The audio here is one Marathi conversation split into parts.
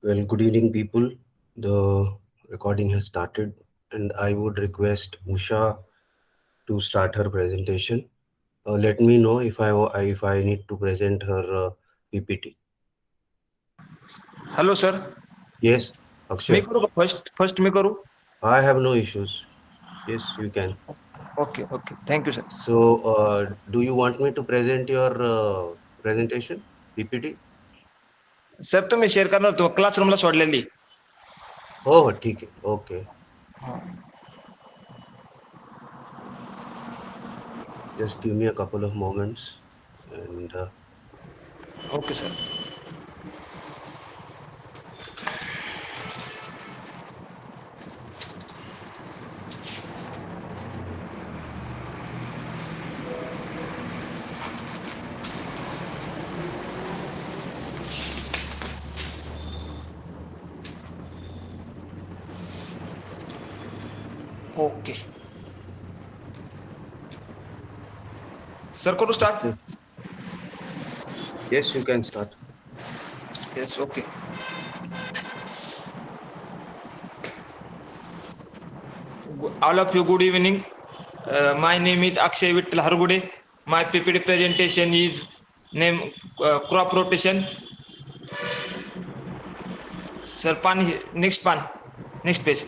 Well, good evening, people. The recording has started, and I would request Usha to start her presentation. Let me know if I need to present her PPT. Hello sir. Yes, me Akshay. करू का फर्स्ट मी करू. I have no issues. Yes, you can. Okay okay thank you sir. So, do you want me to present your presentation PPT? Sir तुम्ही शेअर करणार होतो क्लासरूमला सोडलेली. हो हो ठीक आहे. Okay. Just give me a couple of moments, and okay sir. Okay sir करू start. just yes, you can start. Yes okay. All of you good evening. My name is Akshay Vitthal Hargude. My PPT presentation is name crop rotation. Sir पान next next page.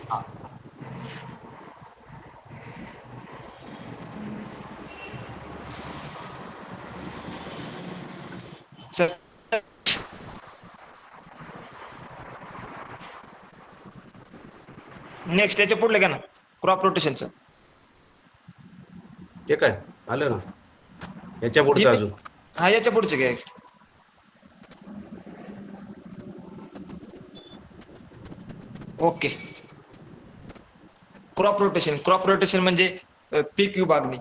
Sir next याच्या पुढलं घ्या ना क्रॉप रोटेशनचं. ते काय आलं ना याच्या पुढचं अजून. हा याच्या पुढचं घ्या. ओके. क्रॉप रोटेशन म्हणजे पीक विभागणी.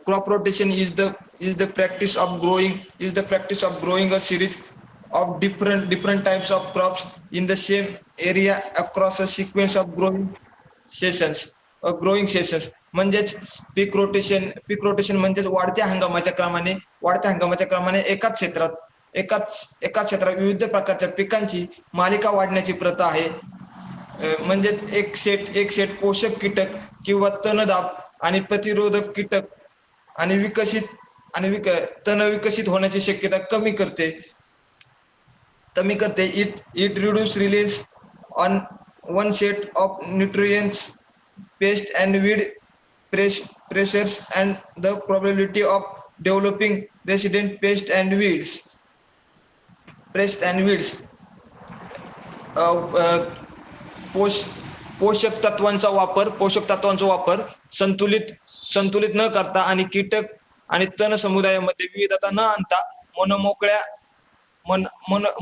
Crop rotation is the practice of growing a series of different types of crops in the same area across a sequence of growing sessions. म्हणजेच पीक रोटेशन म्हणजेच वाढत्या हंगामाच्या क्रमाने एकाच क्षेत्रात विविध प्रकारच्या पिकांची मालिका वाढण्याची प्रथा आहे. म्हणजे एक सेट पोषक कीटक किंवा तणदाब आणि प्रतिरोधक कीटक आणि तण विकसित होण्याची शक्यता कमी करते. It reduce release on one set of nutrients paste and weed pressures and the probability of developing resident pests and weeds. पोष पोषक तत्वांचा वापर संतुलित न करता आणि कीटक आणि तण समुदायामध्ये विविधता न आणता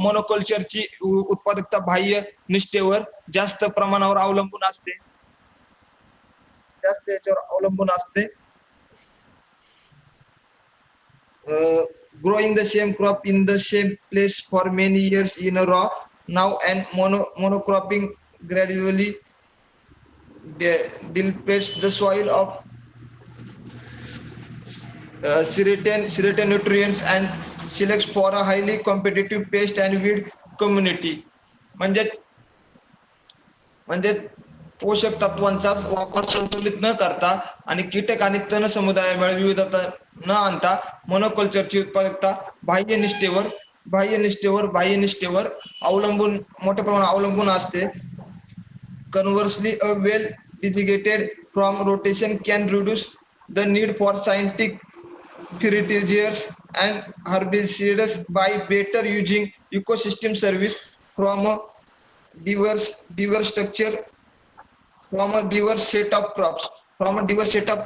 मोनोकल्चरची उत्पादकता बाह्य निष्ठेवर जास्त प्रमाणावर अवलंबून असते. Growing the same crop in the same place for many years in a row. Now and monocropping gradually depletes the soil of certain nutrients and selects for a highly competitive pest and weed community. म्हणजे पोषक तत्वांचा वापर संतुलित न करता आणि कीटक आणि तण समुदायामुळे विविधता न आणता मोनोकल्चरची उत्पादकता बाह्य निष्ठेवर मोठ्या प्रमाणात अवलंबून असते. Conversely, a well designated crop rotation can reduce the need for synthetic fertilizers and herbicides by better using ecosystem service from a diverse structure from a diverse set of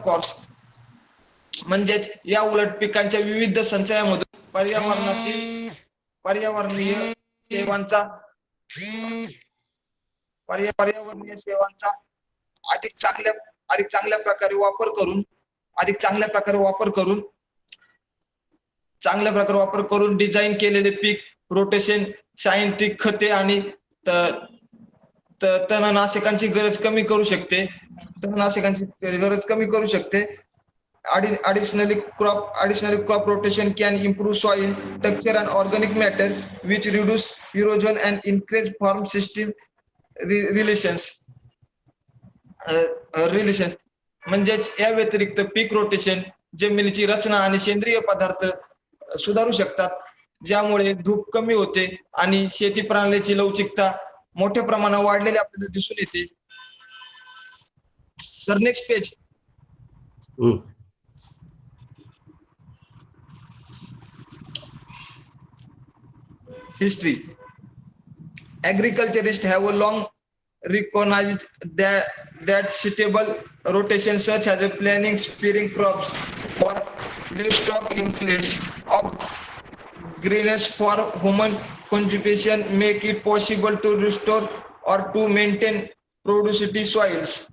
crops. म्हणजेच या उलट पिकांच्या विविध संचयामधून पर्यावरणीय सेवांचा पर्यावरणीय सेवांचा अधिक चांगल्या प्रकारे वापर करून डिझाईन केलेले पीक रोटेशन सायंटिफिक खते आणि तणनाशकांची गरज कमी करू शकते. Additionally, crop rotation can improve soil texture and organic matter, which reduce erosion and increase farm system relations. Relation म्हणजेच या व्यतिरिक्त पीक रोटेशन जमिनीची रचना आणि सेंद्रिय पदार्थ सुधारू शकतात, ज्यामुळे धूप कमी होते आणि शेती प्रणालीची लवचिकता मोठ्या प्रमाणात वाढलेली आपल्याला दिसून येते. Sir next page. History. Agriculturists have a long recognized that suitable rotation such as a planting sparing crops for livestock in place of greenhouse for human consumption make it possible to restore or to maintain productivity soils.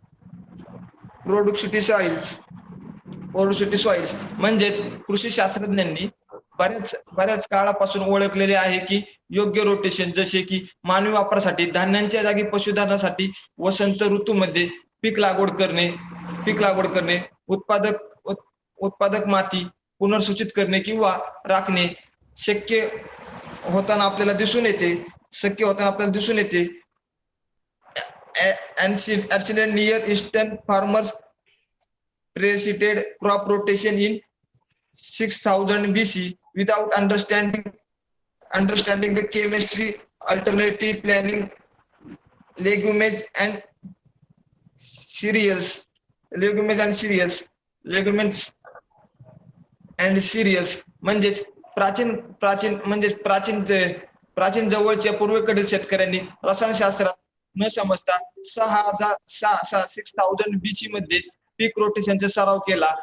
म्हणजेच कृषी शास्त्रज्ञांनी बऱ्याच काळापासून ओळखलेले आहे की योग्य रोटेशन जसे की मानवी वापरासाठी धान्यांच्या जागी पशुधनासाठी वसंत ऋतूमध्ये पीक लागवड करणे, उत्पादक माती पुनर्सूचित करणे किंवा राखणे शक्य होताना आपल्याला दिसून येते. Ancient Near Eastern farmers preceded crop rotation in 6000 BC without understanding the chemistry, alternative planning, legumes and cereals म्हणजेच प्राचीन जवळच्या पूर्वेकडील शेतकऱ्यांनी रसायनशास्त्रात न समजता 6000 BC मध्ये पीक रोटेशनचा सराव केला.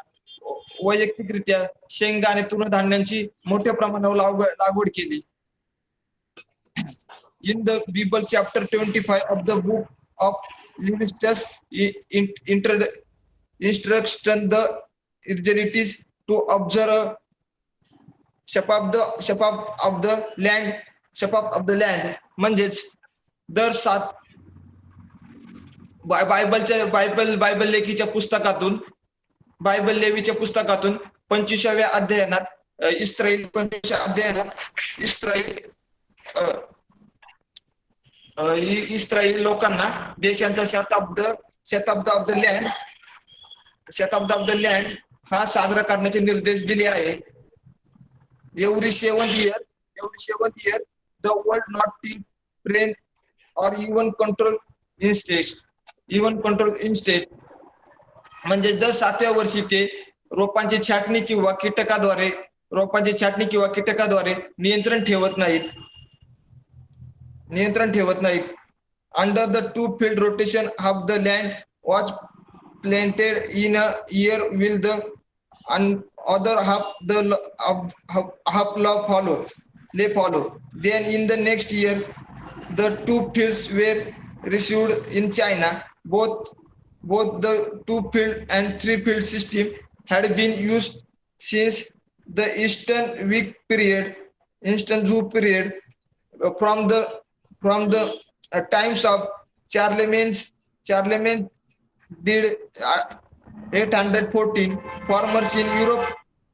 वैयक्तिकरित्या शेंगा आणि तृणधान्यांची मोठ्या प्रमाणावर लागवड केली. In the Bible chapter 25 of the book of Leviticus instruction the Israelites to observe shepherd of the land म्हणजेच दर 7 बायबल लेखीच्या पुस्तकातून 25व्या अध्यायात इस्रायल लोकांना देशांचा शताब्द ऑफ द लँड हा साजरा करण्याचे निर्देश दिले आहे. Every seventh year the world not till rain or even control instate म्हणजे दर 7व्या वर्षी ते रोपांची छाटणी किंवा कीटकाद्वारे नियंत्रण ठेवत नाहीत. Under the 2-field rotation of the land was planted in a year will the other half follow. Then in the next year the 2 fields were received in China. Both the 2-field and 3-field system had been used since the Eastern Zhou period. From the times of Charlemagne did 814 farmers in Europe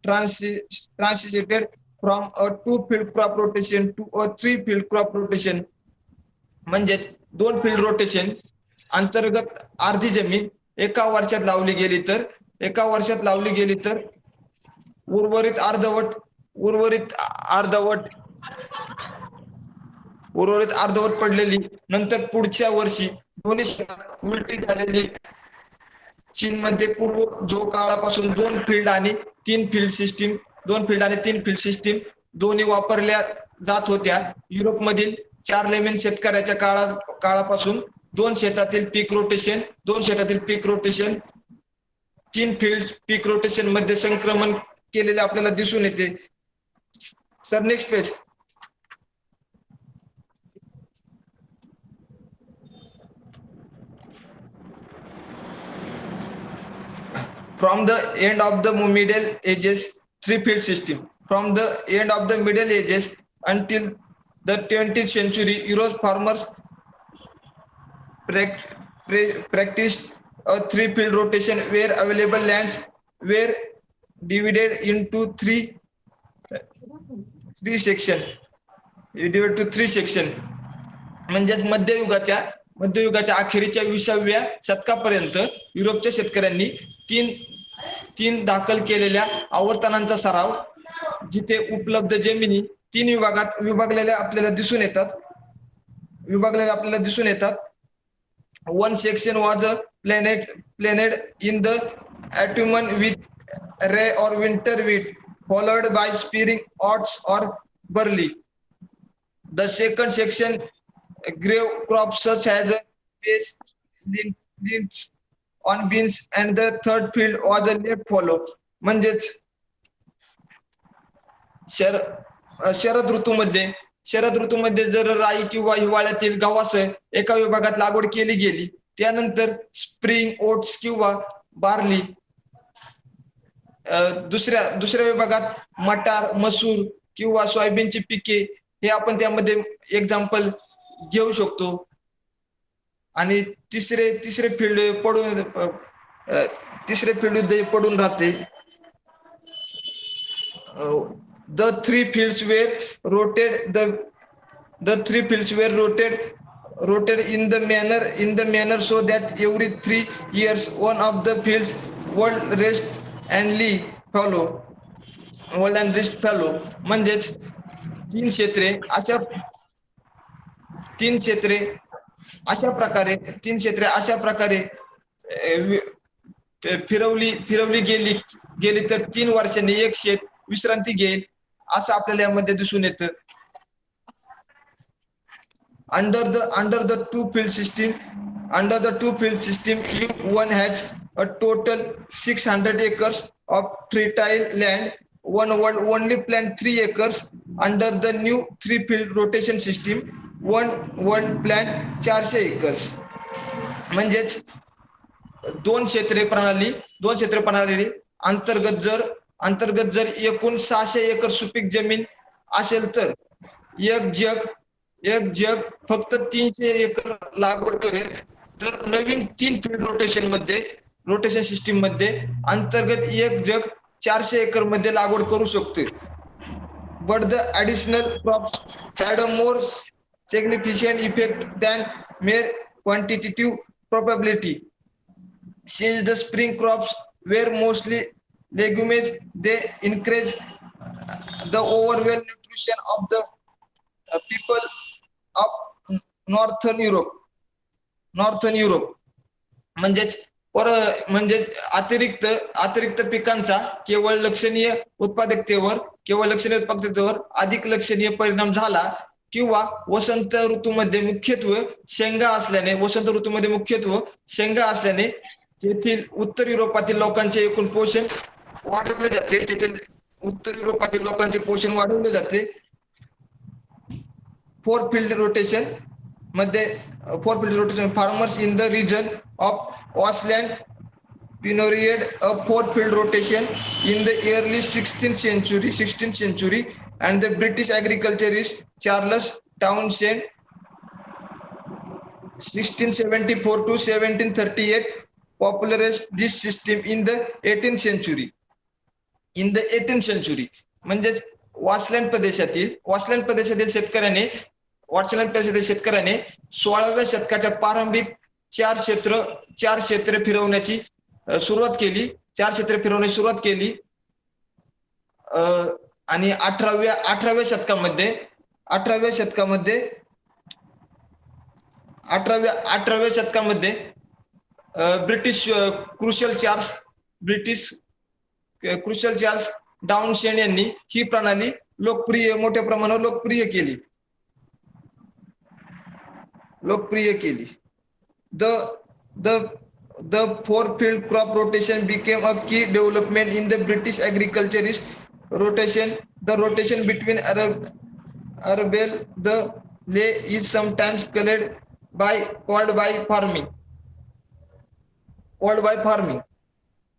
transited from a 2-field crop rotation to a 3-field crop rotation. म्हणजेच 2-field रोटेशन अंतर्गत अर्धी जमीन एका वर्षात लावली गेली तर उर्वरित अर्धवट पडलेली नंतर पुढच्या वर्षी दोन्ही उलटी झालेली. चीनमध्ये पूर्व जो काळापासून 2-field आणि 3-field सिस्टीम दोन्ही वापरल्या जात होत्या. युरोपमधील चार्लेमेन शेतकऱ्याच्या काळापासून 2 शेतातील पीक रोटेशन 3-field पीक रोटेशन मध्ये संक्रमण केलेले आपल्याला दिसून येते. Sir next page. From the end of the Middle Ages, 3-field system. From the end of the Middle Ages until the 20th century, Europe farmers practiced a 3-field rotation where available lands were divided into three section. Divided to three section. म्हणजे मध्ययुगाच्या अखेरीच्या 20व्या शतकापर्यंत युरोपच्या शेतकऱ्यांनी तीन तीन दाखल केलेल्या आवर्तनांचा सराव, जिथे उपलब्ध जमिनी तीन विभागात विभागलेल्या आपल्याला दिसून येतात. One section was planted in the autumn with rye or winter wheat, followed by spring oats or barley. The second section grew crops such as maize, lentils, on beans, and the third field was a late follow. म्हणजेच शरद ऋतूमध्ये जर राई किंवा हिवाळ्यातील गव्हाचं एका विभागात लागवड केली गेली, त्यानंतर स्प्रिंग ओट्स किंवा बार्ली दुसऱ्या विभागात मटार, मसूर किंवा सोयाबीनची पिके हे आपण त्यामध्ये एक्झाम्पल घेऊ शकतो. आणि तिसरे फील्ड पडून राहते. The three fields were rotated in the manner so that every 3 years one of the fields would rest and follow. म्हणजेच तीन क्षेत्रे अशा प्रकारे फिरवली गेली तर 3 वर्षांनी एक शेत विश्रांती घेईल, असं आपल्याला यामध्ये दिसून येतं. Under the two field system, one has a total 600 acres of fertile land. One would only plant 3 acres. Under the new 3 field rotation system, one would plant 400 acres. म्हणजेच दोन क्षेत्रे प्रणाली अंतर्गत जर एकूण 600 एकर सुपीक जमीन असेल तर एक जग फक्त 300 एकर लागवड करेल. तर नवीन 3 फील्ड रोटेशन सिस्टीम मध्ये अंतर्गत एक जग 400 एकर मध्ये लागवड करू शकते. But the additional crops had a more significant effect than mere quantitative probability. Since the spring crops were mostly legumes, they encourage the overall nutrition of the people of Northern Europe. म्हणजे अतिरिक्त पिकांचा केवळ लक्षणीय उत्पादकतेवर अधिक लक्षणीय परिणाम झाला, किंवा वसंत ऋतूमध्ये मुख्यत्वे शेंगा असल्याने तेथील उत्तर युरोपातील लोकांचे एकूण पोषण वाढवले जाते. For field rotation farmers in the region of Westland pioneered a four-field rotation in the early 16th century, and the British agriculturist Charles Townshend 1674 to 1738 popularized this system in the 18th century. म्हणजे वॉसलँड प्रदेशातील शेतकऱ्याने 16व्या शतकाच्या प्रारंभिक चार क्षेत्र फिरवण्याची सुरुवात केली. आणि 18व्या शतकामध्ये ब्रिटिश क्रुशियल चार्ल्स डाउनशेंड यांनी ही प्रणाली मोठ्या प्रमाणावर लोकप्रिय केली. The four-field crop rotation became a key development in the British agriculturist rotation. The rotation between arable the lay is sometimes called by farming.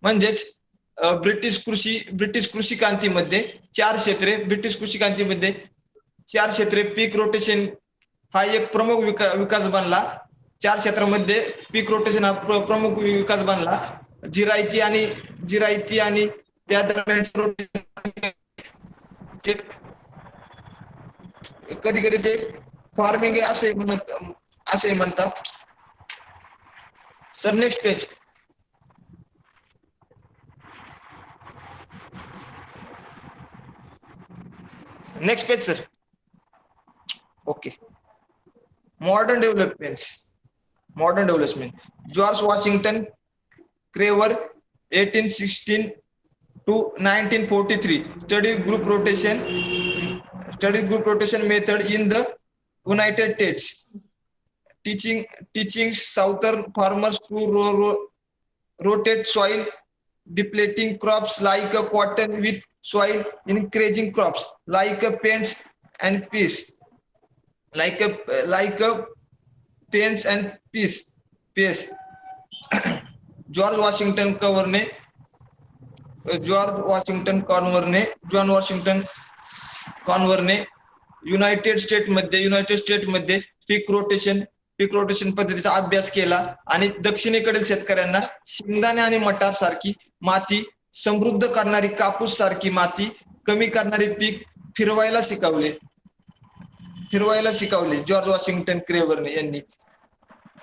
म्हणजेच ब्रिटिश कृषी क्रांतीमध्ये चार क्षेत्रे पीक रोटेशन हा एक प्रमुख विकास बनला. 4 क्षेत्रामध्ये पीक रोटेशन हा प्रमुख विकास बनला. जिरायती आणि त्या दरम्यान कधी कधी ते फार्मिंग असे म्हणतात. Sir next page. Next page sir. Okay. Modern development. George Washington Carver 1816 to 1943 studied group rotation method in the United States, teaching southern farmers to rotate soil depleting crops like cotton with soil increasing crops like paints and peas, paints and peas. George Washington कॉर्नरने युनायटेड स्टेटमध्ये पीक रोटेशन पद्धतीचा अभ्यास केला आणि दक्षिणेकडील शेतकऱ्यांना शेंगदाणे आणि मटार सारखी माती समृद्ध करणारी कापूस सारखी माती कमी करणारे पीक फिरवायला शिकवले जॉर्ज वॉशिंग्टन क्रेवरने यांनी.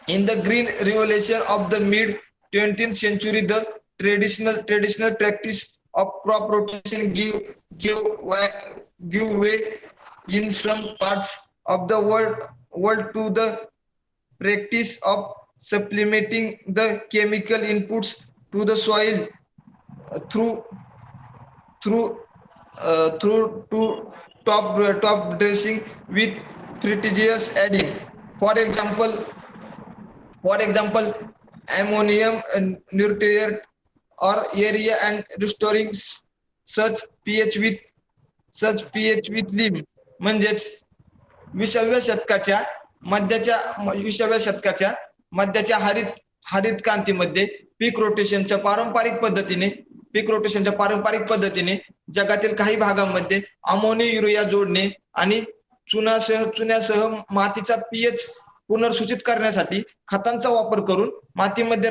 In the Green Revolution of the mid 20th century, the traditional practice of crop rotation give way in some parts of the world to the practice of supplementing the chemical inputs to the soil through to top dressing with fertilizers adding. For example, ammonium nitrate or area and restoring such pH with lim. म्हणजेच 20व्या शतकाच्या मध्याच्या हरित क्रांतीमध्ये पीक रोटेशनच्या पारंपरिक पद्धतीने जगातील काही भागांमध्ये अमोनियम युरिया जोडणे आणि चुन्यासह मातीचा पीएच पुनर्सूचित करण्यासाठी खतांचा वापर करून मातीमध्ये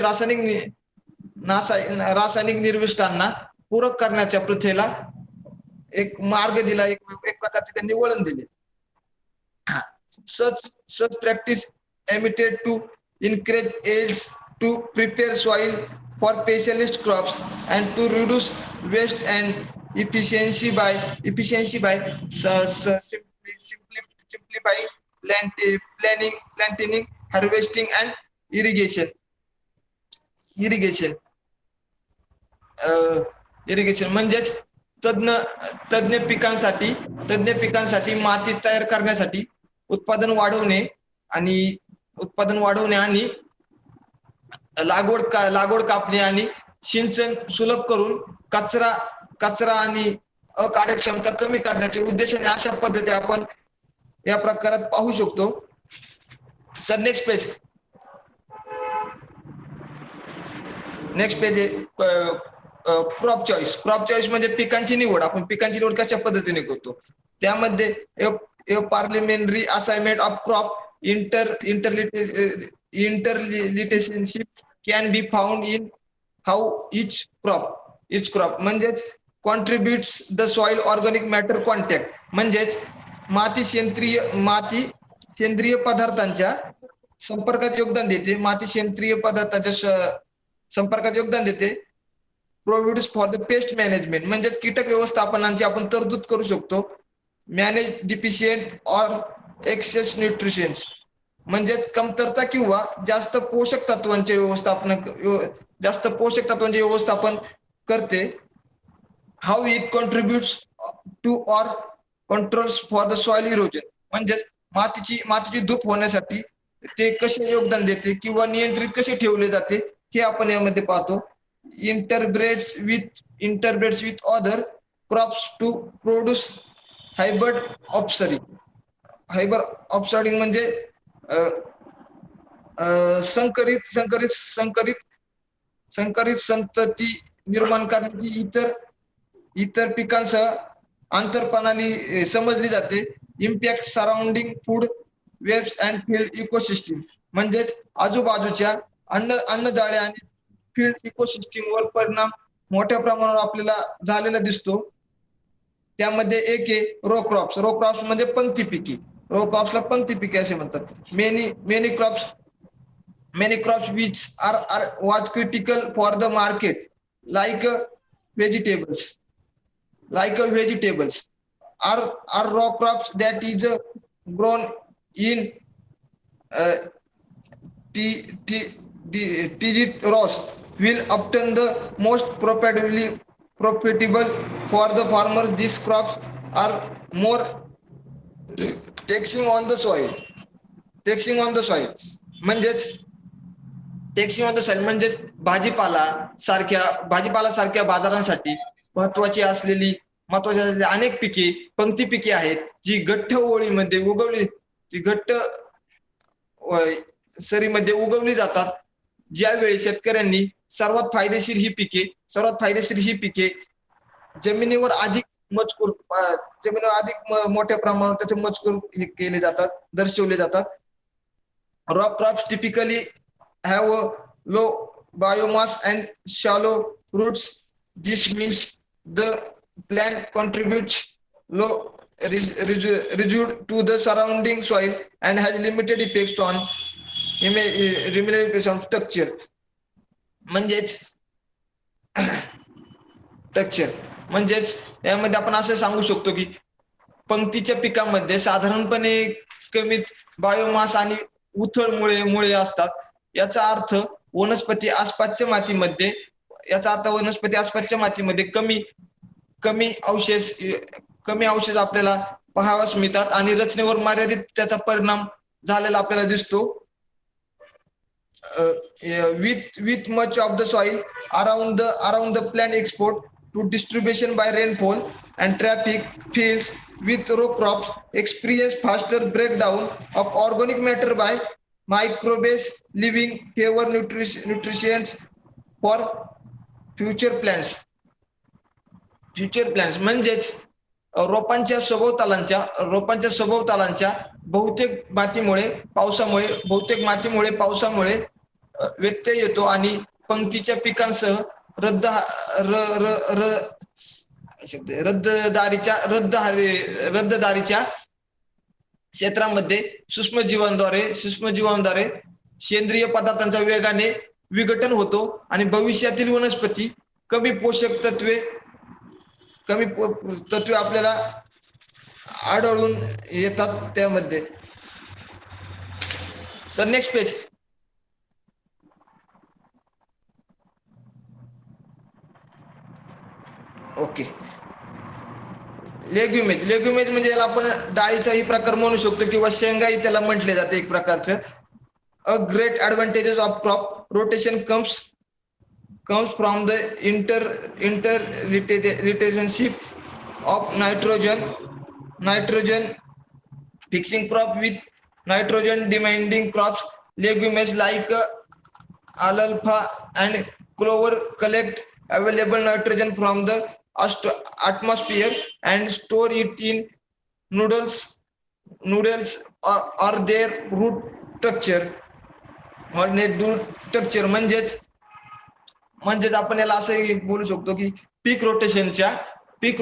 रासायनिक निर्विष्टांना पूरक करण्याच्या प्रथेला एक मार्ग दिला, एक प्रकारचे त्यांनी वळण दिले. such practice aimted to increase yields, to prepare soil for specialist crops and to reduce waste and efficiency by simplifying planting, harvesting and irrigation. म्हणजेच तज्ञ पिकांसाठी माती तयार करण्यासाठी उत्पादन वाढवणे आणि लागवड कापणे आणि सिंचन सुलभ करून कचरा आणि अकार्यक्षमता कमी करण्याच्या उद्देशाने अशा पद्धती आपण या प्रकारात पाहू शकतो. Sir next page crop choice म्हणजे पिकांची निवड. आपण पिकांची निवड कशा पद्धतीने करतो त्यामध्ये parliamentary assignment of crop interrelationship can be found in how each crop म्हणजेच contributes the soil organic matter contact. म्हणजेच माती सेंद्रिय पदार्थांच्या संपर्कात योगदान देते. Provides for the pest management म्हणजेच कीटक व्यवस्थापनाची आपण तरतूद करू शकतो. Manage deficient or excess nutrition म्हणजेच कमतरता किंवा जास्त पोषक तत्वांचे व्यवस्थापन करते. How it contributes to or controls for the soil erosion म्हणजेच मातीची धूप होण्यासाठी ते कसे योगदान देते किंवा नियंत्रित कसे ठेवले जाते हे आपण यामध्ये पाहतो. Interbreeds with other crops to produce hybrid offspring म्हणजे संकरित संतती निर्माण करण्याची इतर पिकांसह आंतरप्रणाली समजली जाते. Impact surrounding food webs and field ecosystem म्हणजेच आजूबाजूच्या अन्नजाळे आणि फील्ड इकोसिस्टीम वर परिणाम मोठ्या प्रमाणावर आपल्याला झालेला दिसतो. त्यामध्ये एक आहे रो क्रॉप्स. रो क्रॉप्स म्हणजे पंक्ती पिके. रो क्रॉप्सला पंक्ती पिके असे म्हणतात. Many crops which are was critical for the market like vegetables vegetables are raw crops that is grown in uh, digit rows will obtain the most profitable for the farmers. These crops are more taxing on the soil. म्हणजेच टॅक्सिंग ऑन द सॉइल म्हणजेच भाजीपाला सारख्या बाजारांसाठी महत्वाची अनेक पिके, पंक्ती पिके आहेत जी घट्ट ओळीमध्ये सरीमध्ये उगवली जातात. ज्यावेळी शेतकऱ्यांनी सर्वात फायदेशीर ही पिके जमिनीवर अधिक मोठ्या प्रमाणावर त्याचे मजकूर हे केले जातात, दर्शवले जातात. Raw crops typically have a low biomass and shallow roots. This means the plant contributes low residue to the surrounding soil and has limited effects on structure. म्हणजेच यामध्ये आपण असं सांगू शकतो की पंक्तीच्या पिकामध्ये साधारणपणे कमीत बायोमास आणि मुळे असतात. याचा अर्थ वनस्पती आसपासच्या मातीमध्ये कमी अवशेष आपल्याला पाहावयास मिळतात आणि रचनेवर मर्यादित त्याचा परिणाम झालेला आपल्याला दिसतो. with much of the soil around the plant export to distribution by rainfall and traffic, fields with row crops experience faster breakdown of organic matter by microbes, living favor nutrients for future plants. म्हणजेच रोपांच्या सभोवतालांच्या बहुतेक पावसामुळे व्यत्यय येतो आणि पंक्तीच्या पिकांसह रद्ददारीच्या क्षेत्रामध्ये सूक्ष्मजीवांद्वारे सेंद्रिय पदार्थांचा वेगाने विघटन होतो आणि भविष्यातील वनस्पती कमी पोषक तत्वे आपल्याला आढळून येतात त्यामध्ये. Sir next page. ओके. लेग्युमेज म्हणजे याला आपण डाळीचाही प्रकार म्हणू शकतो किंवा शेंगाही त्याला म्हटले जाते एक प्रकारचं. A great advantages of crop rotation comes from the relationship of nitrogen fixing crop with nitrogen demanding crops. Legumes like alfalfa and clover collect available nitrogen from the atmosphere and store it in noodles or their root structure. म्हणजेच आपण याला असंही बोलू शकतो की पीक रोटेशनच्या एक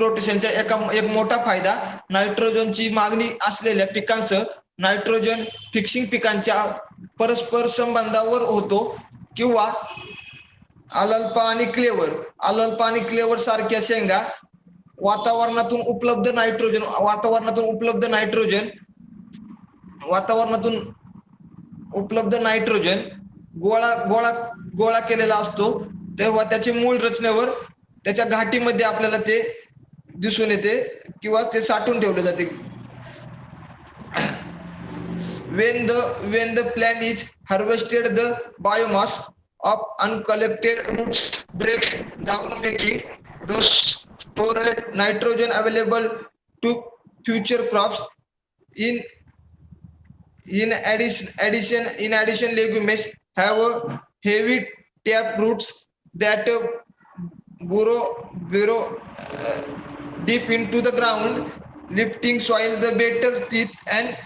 मोठा फायदा नायट्रोजनची मागणी असलेल्या पिकांसह नायट्रोजन फिक्सिंग पिकांच्या परस्पर संबंधावर होतो किंवा अल्फा आणि क्लेवर सारख्या शेंगा वातावरणातून उपलब्ध नायट्रोजन गोळा केलेला असतो तेव्हा त्याचे मूळ रचनेवर त्याच्या घाटीमध्ये आपल्याला ते दिसून येते किंवा ते साठवून ठेवले जाते. when the plant is harvested, the biomass of uncollected roots breaks down, making the stored nitrogen available to future crops. In addition, legumes have heavy tap roots that burrow deep into the ground, lifting soil the better teeth and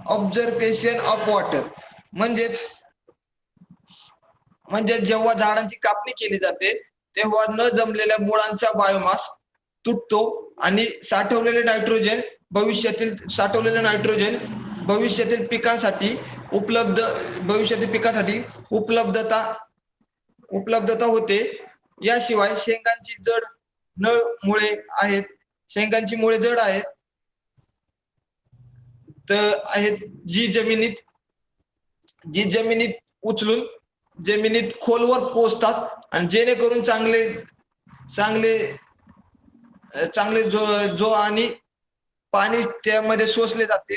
observation of water. म्हणजेच जेव्हा झाडांची कापणी केली जाते तेव्हा न जमलेल्या मुळांचा बायोमास तुटतो आणि साठवलेले नायट्रोजन भविष्यातील पिकांसाठी उपलब्धता होते. याशिवाय शेंगांची मुळे जड आहेत जी जमिनीत उचलून जमिनीत खोलवर पोहोचतात आणि जेणेकरून चांगले जो आणि पाणी त्यामध्ये शोषले जाते.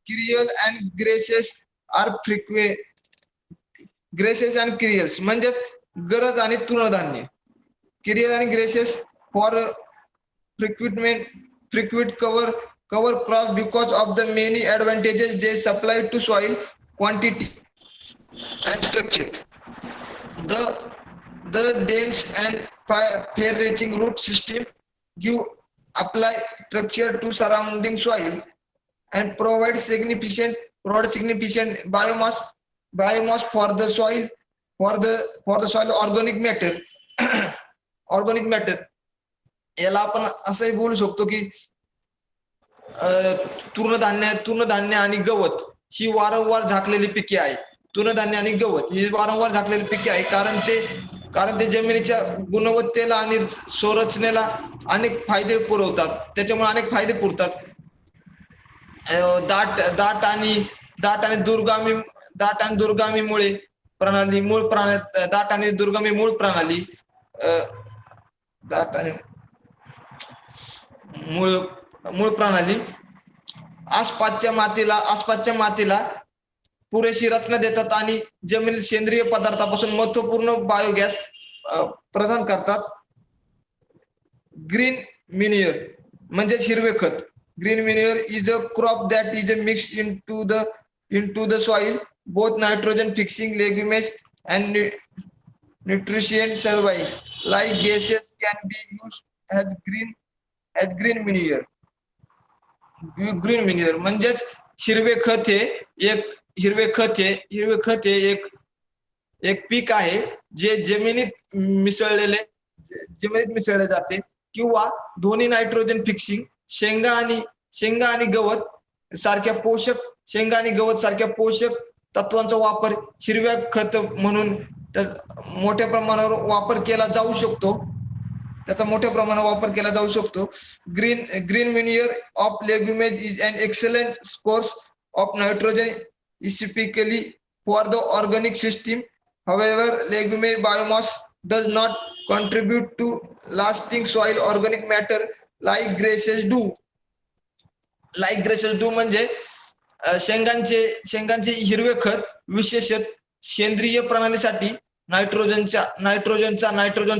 Cereal and grasses are grasses and cereals म्हणजेच गरज आणि तृणधान्य. क्रियल आणि grasses for frequent cover crop because of the many advantages they supply to soil quantity and structure. The dense and far-reaching root system give apply structure to surrounding soil and provide significant biomass for the soil organic matter. organic matter याला आपण असंही बोलू शकतो की तृणधान्य आणि गवत ही वारंवार झाकलेली पिके आहे. तृणधान्य आणि गवत ही वारंवार झाकलेली पिके आहे कारण ते जमिनीच्या गुणवत्तेला आणि संरचनेला अनेक फायदे पुरवतात. त्याच्यामुळे अनेक फायदे पुरतात. दाट आणि दुर्गामी मुळे प्रणाली मूळ प्रणाली मूळ प्रणाली आसपासच्या मातीला पुरेशी रचना देतात आणि जमिनीत सेंद्रिय पदार्थापासून महत्वपूर्ण बायोगॅस प्रदान करतात. ग्रीन मॅन्युअर म्हणजेच हिरवे खत. Green manure is a crop that is mixed into the soil both nitrogen fixing legumes and nutrient serving like gases can be used as green manure. म्हणजेच हिरवे खत हे एक पीक आहे जे जमिनीत मिसळले जाते किंवा दोन्ही नायट्रोजन फिक्सिंग शेंगा आणि गवत सारख्या पोषक तत्वांचा वापर हिरव्या खत म्हणून मोठ्या प्रमाणावर वापर केला जाऊ शकतो. Green manure of legumes is an excellent source of nitrogen specifically for the organic system. However, legume biomass does not contribute to lasting soil organic matter like grasses do. म्हणजे शेंगांचे हिरवे खत विशेषतः सेंद्रिय प्रणालीसाठी नायट्रोजनचा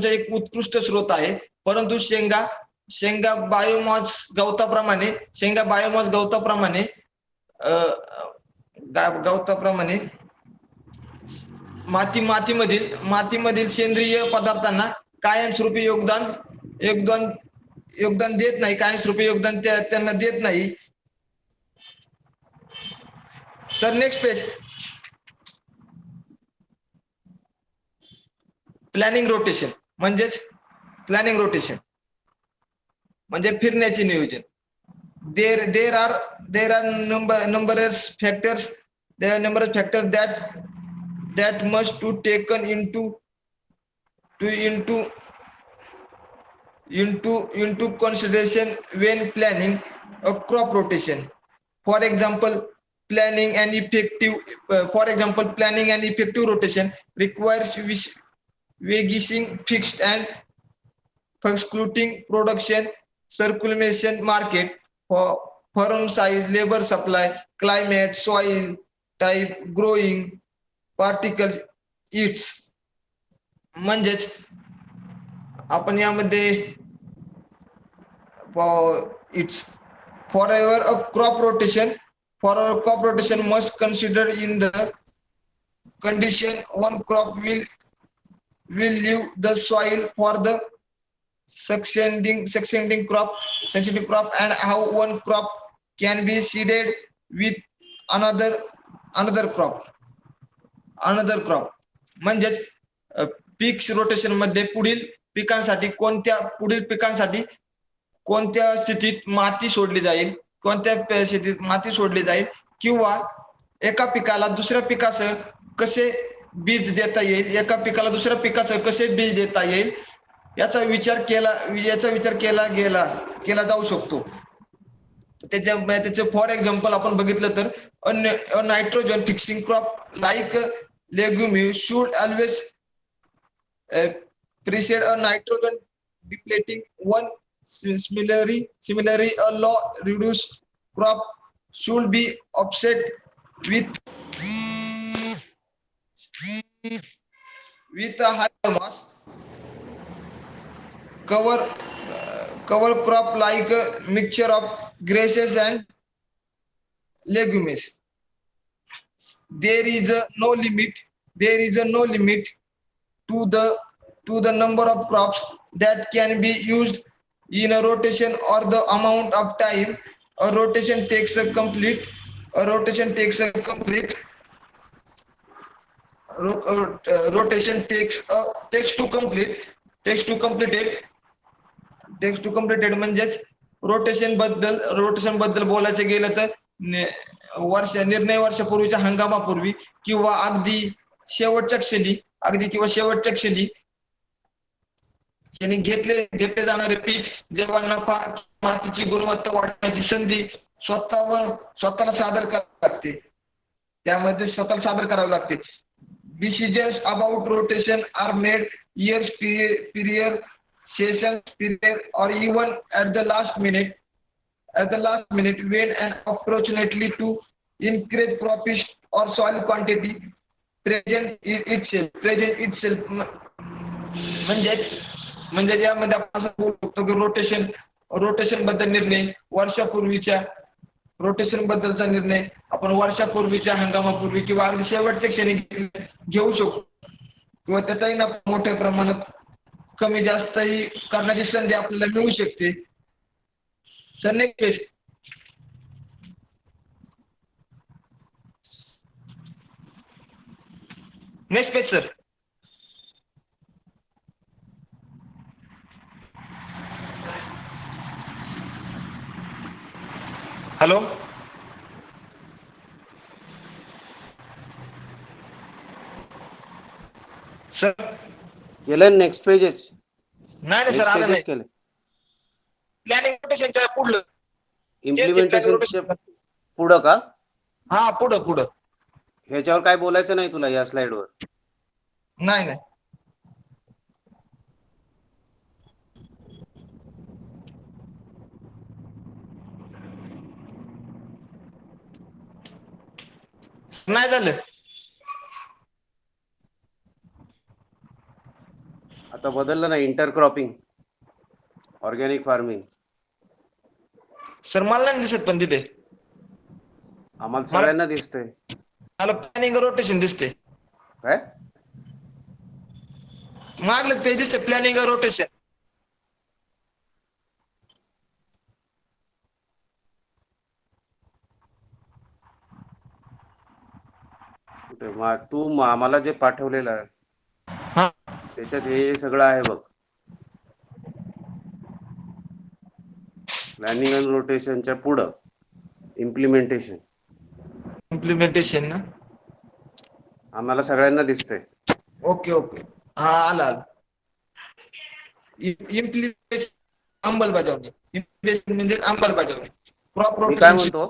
एक उत्कृष्ट स्रोत आहे. परंतु शेंगा बायोमास गवताप्रमाणे मातीमधील सेंद्रिय पदार्थांना कायमस्वरूपी योगदान देत नाही. त्यांना देत नाही. Sir next page. Planning rotation म्हणजे फिरण्याचे नियोजन. there are numerous factors that must to taken into consideration when planning a crop rotation. For example, planning an effective rotation requires weighing fixed and fluctuating production, circulation, market, farm size, labor supply, climate, soil type, growing particles, its. म्हणजेच आपण यामध्ये its for a crop rotation must consider in the condition one crop will leave the soil for the succeeding crop and how one crop can be seeded with another crop. म्हणजेच पीक रोटेशन मध्ये पुढील पिकांसाठी कोणत्या स्थितीत माती सोडली जाईल, कोणत्या स्थितीत माती सोडली जाईल, किंवा एका पिकाला दुसऱ्या पिकासह कसे बीज देता येईल, एका पिकाला दुसऱ्या पिकासह कसे बीज देता येईल याचा विचार केला जाऊ शकतो. त्याचे फॉर एक्झाम्पल आपण बघितलं तर nitrogen fixing crop like legumes should always precede a nitrogen depleting one. Similarly, a low reduced crop should be offset with a high mass cover crop like a mixture of grasses and legumes. There is no limit to the number of crops that can be used in a rotation or the amount of time a rotation takes to complete. म्हणजेच रोटेशन बद्दल बोलायचं गेलं तर निर्णय वर्षापूर्वीच्या हंगामापूर्वी किंवा अगदी शेवटच्या क्षणी घेतले जाणारे पीक जेव्हा नफा मातीची गुणवत्ता वाढवण्याची संधी स्वतःला सादर करावी लागते. Decisions about rotation are made years period, sessions period, or even at the last minute when an opportunity to increase profit or soil quantity present itself. म्हणजे यामध्ये आपण असं बोलू शकतो की रोटेशन बद्दल निर्णय आपण वर्षापूर्वीच्या हंगामापूर्वी किंवा अगदी शेवटच्या क्षणी घेऊ शकतो किंवा त्याचाही नफा मोठ्या प्रमाणात कमी जास्तही करण्याची संधी आपल्याला मिळू शकते. Sir next page sir. Hello sir. केलं नेक्स्ट पेजेस? नाही सर, आलं नाही. केलं प्लॅनिंग रोटेशनच्या पुढलं इम्प्लिमेंटेशनच्या पुढं का? हा पुढं ह्याच्यावर काय बोलायचं नाही तुला या स्लाइडवर? नाही झालं. आता बदललं ना इंटरक्रॉपिंग, ऑर्गॅनिक फार्मिंग. सर मला नाही दिसत, पण तिथे आम्हाला सगळ्यांना दिसतंय. मला प्लॅनिंग रोटेशन दिसते. काय मागलं पेज दिसते प्लॅनिंग रोटेशन. तू आम्हाला जे पाठवलेलं आहे हा त्याच्यात हे सगळं आहे बघ. प्लॅनिंग अँड रोटेशनच्या पुढं इम्प्लिमेंटेशन ना. आम्हाला सगळ्यांना दिसतंय. ओके हा आला. इम्प्लिमेंटेशन अंमलबजावणी क्रॉप मी काय रोटेशन. म्हणतो,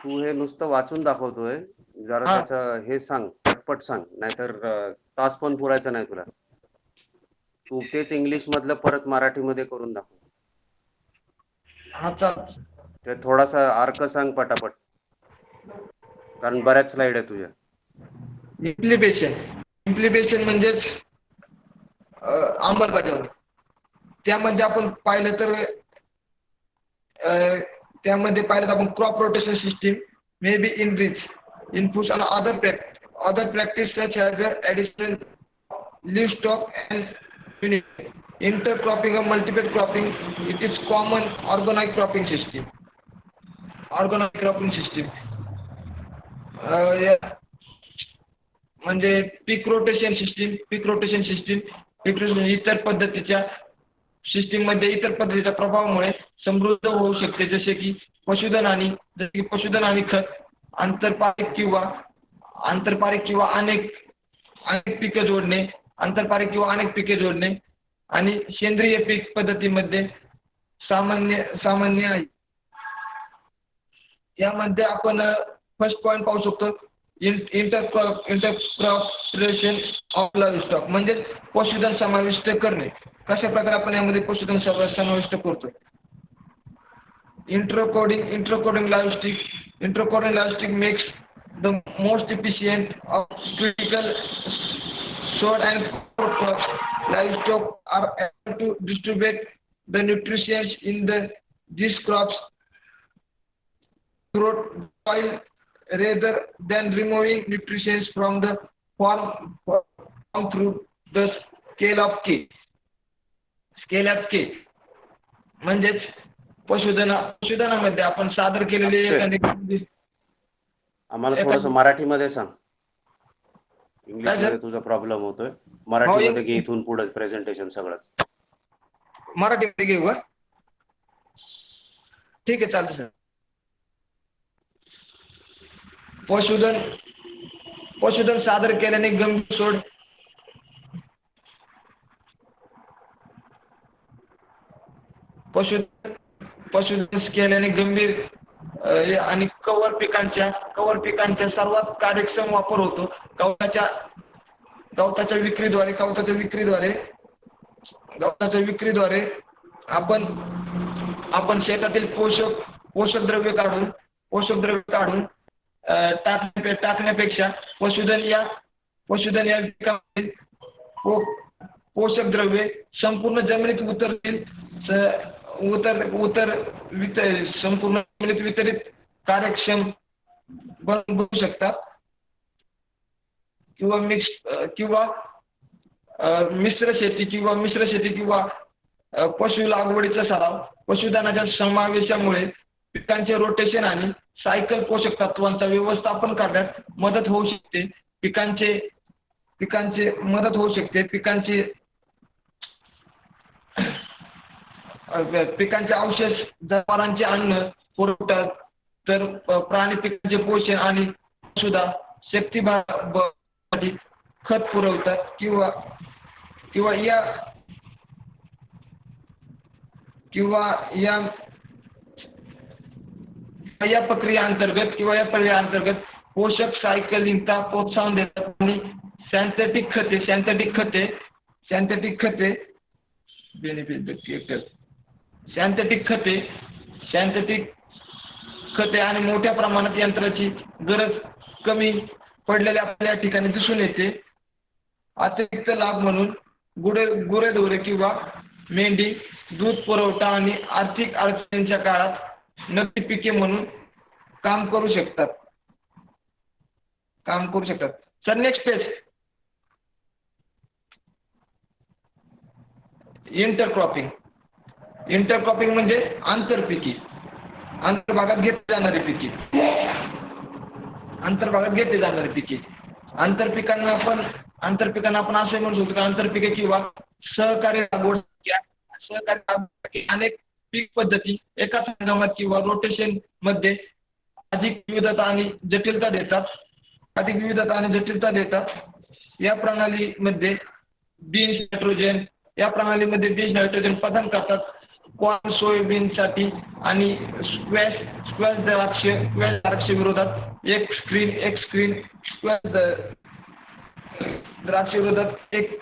तू हे नुसतं वाचून दाखवतोय, जरा त्याचं हे सांग, पटपट सांग, नाहीतर तास पण पुरायचं नाही तुला. तू तेच इंग्लिश मधलं परत मराठीमध्ये करून दाखव. ते थोडासा अर्क सांग पटापट, कारण बऱ्याच स्लाइड आहे तुझ्या. इम्प्लिमेंटेशन म्हणजेच अंमलबजावणी. त्यामध्ये आपण पाहिलं तर आपण crop rotation system may be inputs and other practice such as additional livestock and intercropping or multiple cropping. It is common organic cropping system. म्हणजे पीक रोटेशन सिस्टीम इतर पद्धतीच्या सिस्टीममध्ये इतर पद्धतीच्या प्रभावामुळे समृद्ध होऊ शकते, जसे की पशुधन आणि खत, आंतरपारिक किंवा अनेक पिके जोडणे आणि सेंद्रिय पीक पद्धतीमध्ये सामान्य आहे. यामध्ये आपण फर्स्ट पॉईंट पाहू शकतो, इंटरक्रॉपरेशन ऑफ लाईव्हस्टॉक म्हणजे पशुधन समाविष्ट करणे. कशा प्रकारे आपण यामध्ये पशुधन समाविष्ट करतो. Integrating livestock makes the most efficient of critical sword and crop. Livestock are able to distribute the nutrients in these crops through soil rather than removing nutrients from the farm through the scale of K. म्हणजेच पशुधनामध्ये आपण सादर केलेले अक्षय, आम्हाला थोडंसं मराठीमध्ये सांग. इंग्लिश मध्ये तुझा प्रॉब्लेम होतोय. मराठीमध्ये घे इथून पुढे प्रेझेंटेशन सगळंच. मराठीमध्ये घेऊ का? ठीक आहे, चालतं सर. पशुधन सादर केल्याने गंभीर सोड पशुधन केल्याने गंभीर आणि कवर पिकांच्या सर्वात कार्यक्षम वापर होतो. गवताच्या विक्रीद्वारे आपण शेतातील पोषक द्रव्ये काढून टाकण्यापेक्षा पशुधन या पिकामध्ये पोषक द्रव्ये संपूर्ण जमिनीत संपूर्ण जमिनीत वितरित कार्यक्षम बनवू शकतात. किंवा मिश्र शेती किंवा पशु लागवडीचा सराव. पशुधनाच्या समावेशामुळे पिकांचे रोटेशन आणि सायकल पोषक तत्वांचा व्यवस्थापन करण्यात मदत होऊ शकते. पिकांचे अवशेष जनावरांचे अन्न पुरवतात, तर प्राणी पिकांचे पोषण आणि सुद्धा शक्तीसाठी खत पुरवतात. किंवा या प्रक्रियेअंतर्गत पोषक सायकलिंगला प्रोत्साहन देतात आणि सिंथेटिक खते आणि मोठ्या प्रमाणात यंत्राची गरज कमी पडलेल्या आपल्या ठिकाणी दिसून येते. अतिरिक्त लाभ म्हणून गुरेढोरे किंवा मेंढी दूध पुरवठा आणि आर्थिक अडचणींच्या काळात नगदी पिके म्हणून काम करू शकतात. Sir next page. इंटरक्रॉपिंग म्हणजे आंतरपिकी, अंतर्भागात घेतली जाणारी पिके. आंतरपिकांना आपण असे म्हणू शकतो की आंतरपिके किंवा सहकारी लागवड अनेक पीक पद्धती एकाच हंगामात किंवा रोटेशन मध्ये अधिक विविधता आणि जटिलता देतात. या प्रणालीमध्ये बीन्स नायट्रोजन प्रदान करतात. कॉर्न सोयाबीनसाठी आणि स्क्वॅश द्राक्ष विरोधात एक स्क्रीन द्राक्ष विरोधात एक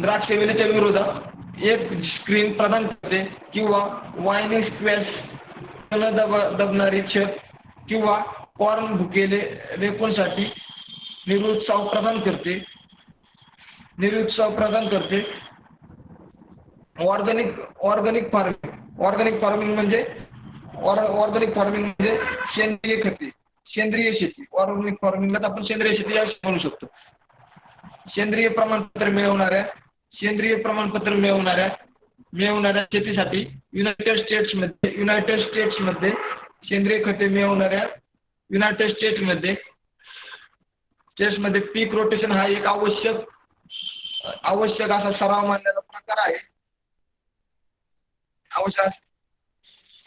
द्राक्षवेलीच्या विरोधात एक स्क्रीन प्रदान करते. किंवा वायनिंग स्क्वॅश दबणारी छत किंवा कॉर्न भुकेले रेकोनसाठी निरुत्साह प्रदान करते. ऑर्गॅनिक फार्मिंग म्हणजे सेंद्रिय शेती. ऑर्गॅनिक फार्मिंगला आपण सेंद्रिय शेती म्हणू शकतो. सेंद्रिय प्रमाणपत्र मिळवणाऱ्या शेतीसाठी युनायटेड स्टेट्समध्ये सेंद्रिय खते मिळवणाऱ्या स्टेट्समध्ये पीक रोटेशन हा एक आवश्यक असा सराव मानलेला प्रकार आहे.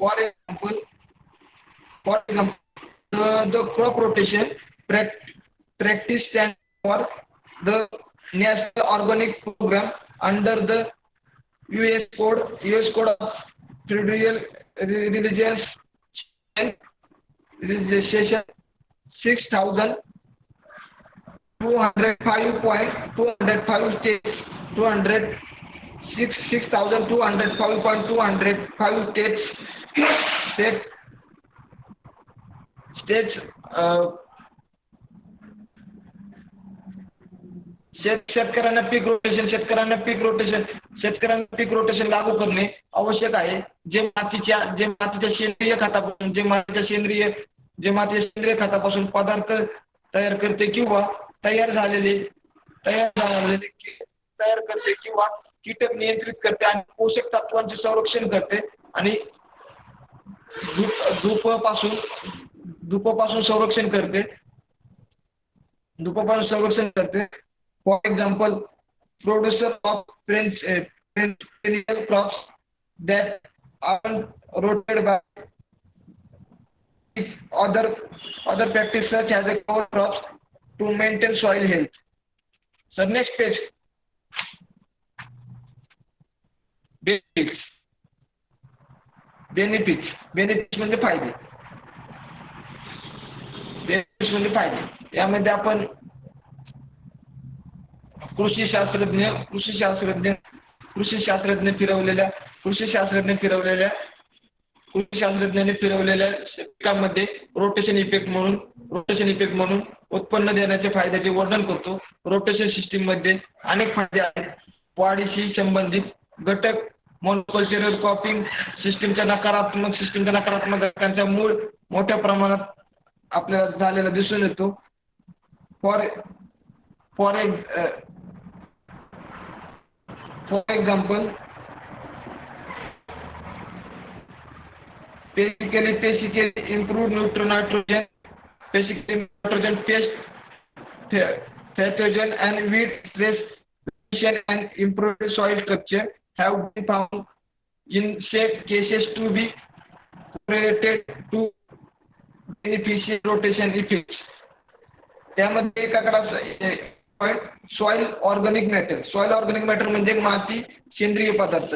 For example the crop rotation practice stands for the National Organic Program under the US Code of Federal Religious Registration 6,205.205 states 6,205.205 states शेतकऱ्यांना पीक रोटेशन लागू करणे आवश्यक आहे. जे मातीच्या सेंद्रिय खतापासून पदार्थ तयार करते किंवा तयार झालेले किंवा कीटक नियंत्रित करते आणि पोषक तत्वांचे संरक्षण करते आणि धुपापासून संरक्षण करते. For example, producer of perennial crops that are rotated by other practices such as cover crops to maintain soil health. So next page. Benefits म्हणजे फायदे. यामध्ये आपण कृषी शास्त्रज्ञ फिरवलेल्या पिकांमध्ये रोटेशन इफेक्ट म्हणून उत्पन्न देण्याच्या फायद्याचे वर्णन करतो. रोटेशन सिस्टीम मध्ये अनेक फायदे आहेत. वाढीशी संबंधित घटक मोनोकल्चरल क्रॉपिंग सिस्टीमच्या नकारात्मक घटकांचा मूळ मोठ्या प्रमाणात आपल्याला झालेला दिसून येतो. For example, basically improved nitrogen, pathogen and weed stress reduction and improved soil structure have been found in safe cases to be correlated to beneficial rotation effects. त्यामध्ये सॉइल ऑर्गॅनिक मॅटर म्हणजे माती सेंद्रिय पदार्थ.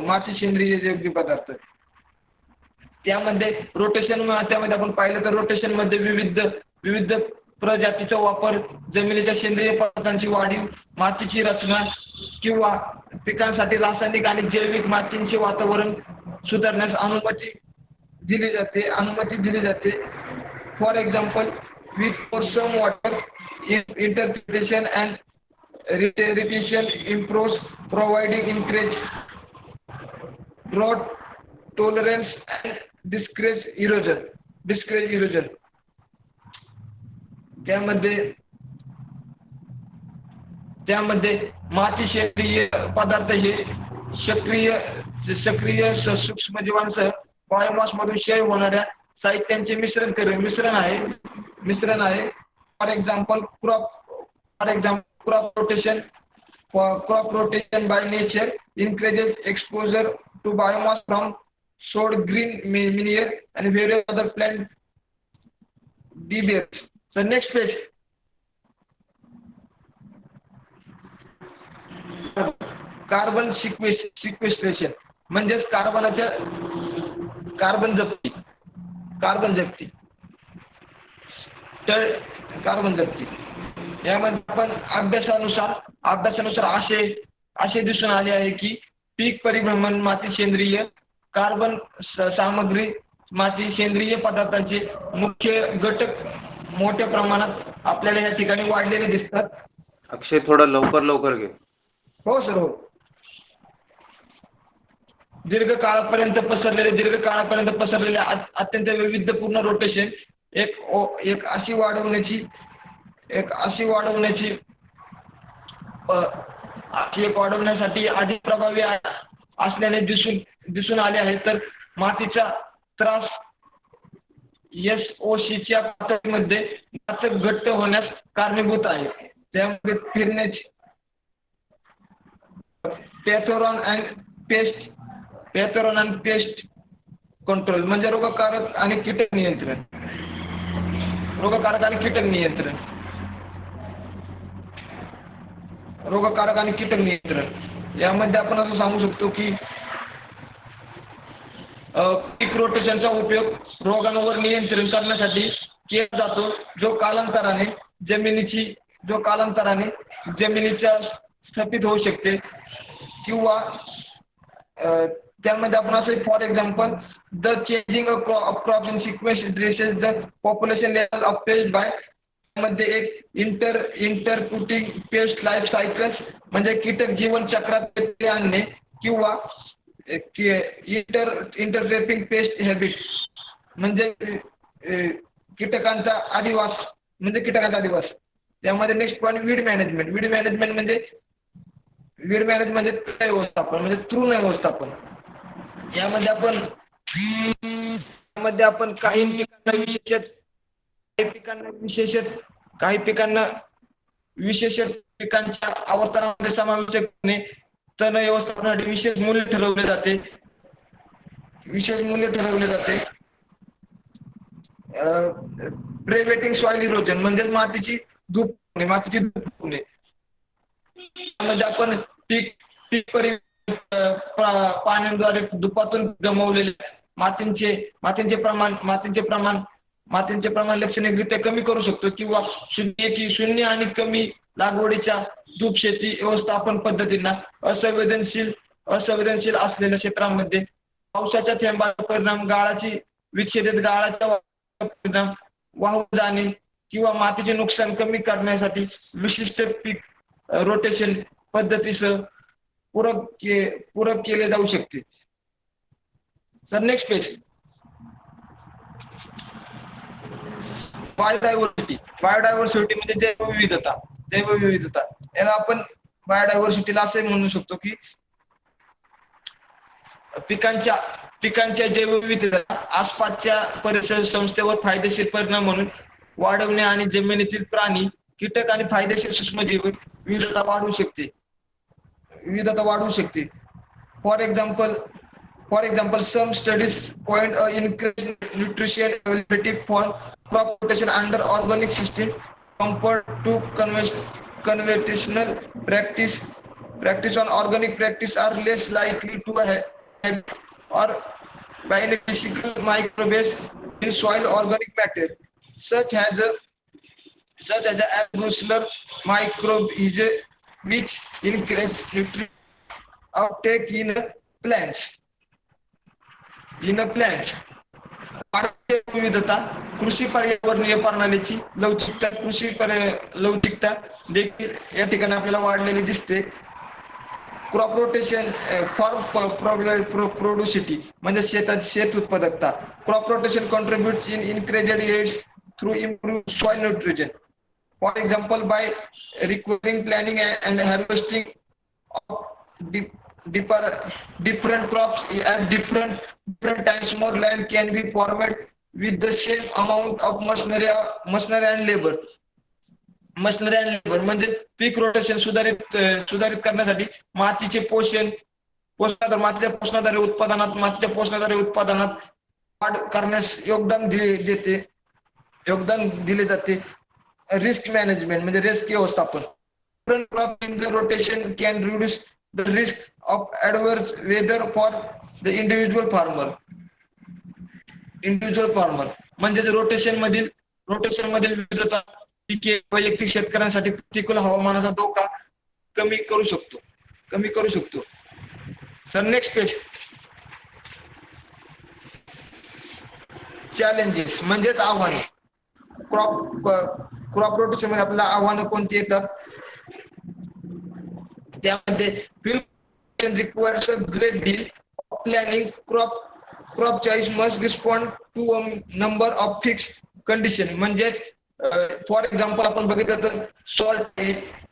त्यामध्ये आपण पाहिलं तर रोटेशन मध्ये विविध प्रजातीचा वापर, जमिनीच्या सेंद्रिय पदार्थांची वाढीव, मातीची रचना किंवा पिकांसाठी रासायनिक आणि जैविक मातीचे वातावरण सुधारण्यास अनुमती दिली जाते. For example, with for some water interpretation and repetition improves, providing increased drought tolerance and discourage erosion. त्यामध्ये माती सेंद्रिय पदार्थ हे सक्रिय सूक्ष्मजीवांसह बायोमास मधून क्षय होणाऱ्या साहित्यांचे मिश्रण आहे. For example crop rotation by nature increases exposure to biomass from soil, green manure and various other plant debris. So next page. Carbon sequestration म्हणजेच कार्बन जप्ती. यामध्ये आपण अभ्यासानुसार असे दिसून आले आहे की पीक परिभ्रमण माती सेंद्रिय कार्बन सामग्री माती सेंद्रिय पदार्थांचे मुख्य घटक मोठ्या प्रमाणात आपल्याला या ठिकाणी वाढलेले दिसतात. अक्षय, थोडं लवकर घे. हो सर, हो. दीर्घकाळापर्यंत पसरलेले अत्यंत वैविध्यपूर्ण रोटेशन एक अशी वाढवण्याची आखीक वाढवण्यासाठी अधिक प्रभावी असल्याने दिसून आले आहे. तर मातीचा त्रास SOCच्या पातळीमध्ये जास्त घट्ट होण्यास कारणीभूत आहे. त्यामध्ये फिरण्याची पॅथोरॉन अँड पेस्ट कंट्रोल म्हणजे रोगकारक आणि कीटक नियंत्रण. रोगकारक आणि कीटक नियंत्रण यामध्ये आपण असं सांगू शकतो की पीक रोटेशनचा उपयोग रोगांवर नियंत्रण करण्यासाठी केला जातो, जो कालांतराने जमिनीच्या स्थापित होऊ शकते किंवा त्यामध्ये आपण असं for example the changing of crop in sequence dresses the population level of pest by मध्ये एक इंटरपुटिंग पेस्ट लाईफ सायकल्स म्हणजे कीटक जीवन चक्रात आणणे किंवा इंटरसेपिंग पेस्ट हॅबिट म्हणजे कीटकांचा अधिवास. त्यामध्ये नेक्स्ट पॉईंट वीड मॅनेजमेंट म्हणजे तृण व्यवस्थापन. यामध्ये आपण काही पिकांना विशेषत पिकांच्या आवर्तनामध्ये समाविष्ट करणे. तण व्यवस्थापनासाठी विशेष मूल्य ठरवले जाते. प्रिव्हेंटिंग सॉइल इरोजन म्हणजे मातीची धूप होणे. त्यामध्ये आपण पीक पाण्याद्वारे धुपातून गमावलेले मातीचे प्रमाण लक्षणीयरित्या कमी करू शकतो किंवा शून्य आणि कमी लागवडीच्या धूप शेती व्यवस्थापन पद्धतींना असंवेदनशील असलेल्या क्षेत्रांमध्ये पावसाच्या थेंबाचा परिणाम, गाळाचा परिणाम, वाहून जाणे किंवा मातीचे नुकसान कमी करण्यासाठी विशिष्ट पीक रोटेशन पद्धतीसह पूरक केले जाऊ शकते. Sir next page. बायोडायव्हर्सिटी म्हणजे जैवविविधता. याला आपण बायोडायव्हर्सिटीला असे म्हणू शकतो की पिकांच्या जैवविविधता आसपासच्या परिसर संस्थेवर फायदेशीर परिणाम म्हणून वाढवणे आणि जमिनीतील प्राणी, कीटक आणि फायदेशीर सूक्ष्मजीव विविधता वाढवू शकते. For example some studies point increased nutrition availability for crop rotation under organic system compared to conventional practice on organic practice are less likely to have or biological microbes in soil organic matter such as Brussler microbe which increase nutrient uptake in plants. विविधता कृषी पर्यावरणीय प्रणालीची लवचिकता देखील या ठिकाणी आपल्याला वाढलेली दिसते. क्रॉप रोटेशन फॉर प्रोडक्टिव्हिटी म्हणजे शेत उत्पादकता. Crop rotation contributes in increased yields through improved soil nutrition. For example, by requiring planning and harvesting of different crops at different times, more land can be farmed with the same amount of machinery and labor. म्हणजे पीक रोटेशन सुधारित करण्यासाठी मातीच्या पोषणाद्वारे उत्पादनात वाढ करण्यास योगदान दिले जाते. रिस्क मॅनेजमेंट म्हणजे रिस्क व्यवस्थापन. Crop in the rotation can reduce the risk of adverse weather for the individual farmer म्हणजे रोटेशन मधील विविधता पिके वैयक्तिक शेतकऱ्यांसाठी प्रतिकूल हवामानाचा धोका कमी करू शकतो. Sir next page. चॅलेंजेस म्हणजेच आव्हाने. क्रॉप रोटेशन मध्ये आपल्याला आव्हानं कोणती येतात? त्यामध्ये requires a great deal of planning. Crop choice must respond to a number of fixed conditions. म्हणजे फॉर एक्झाम्पल आपण बघितलं तर salt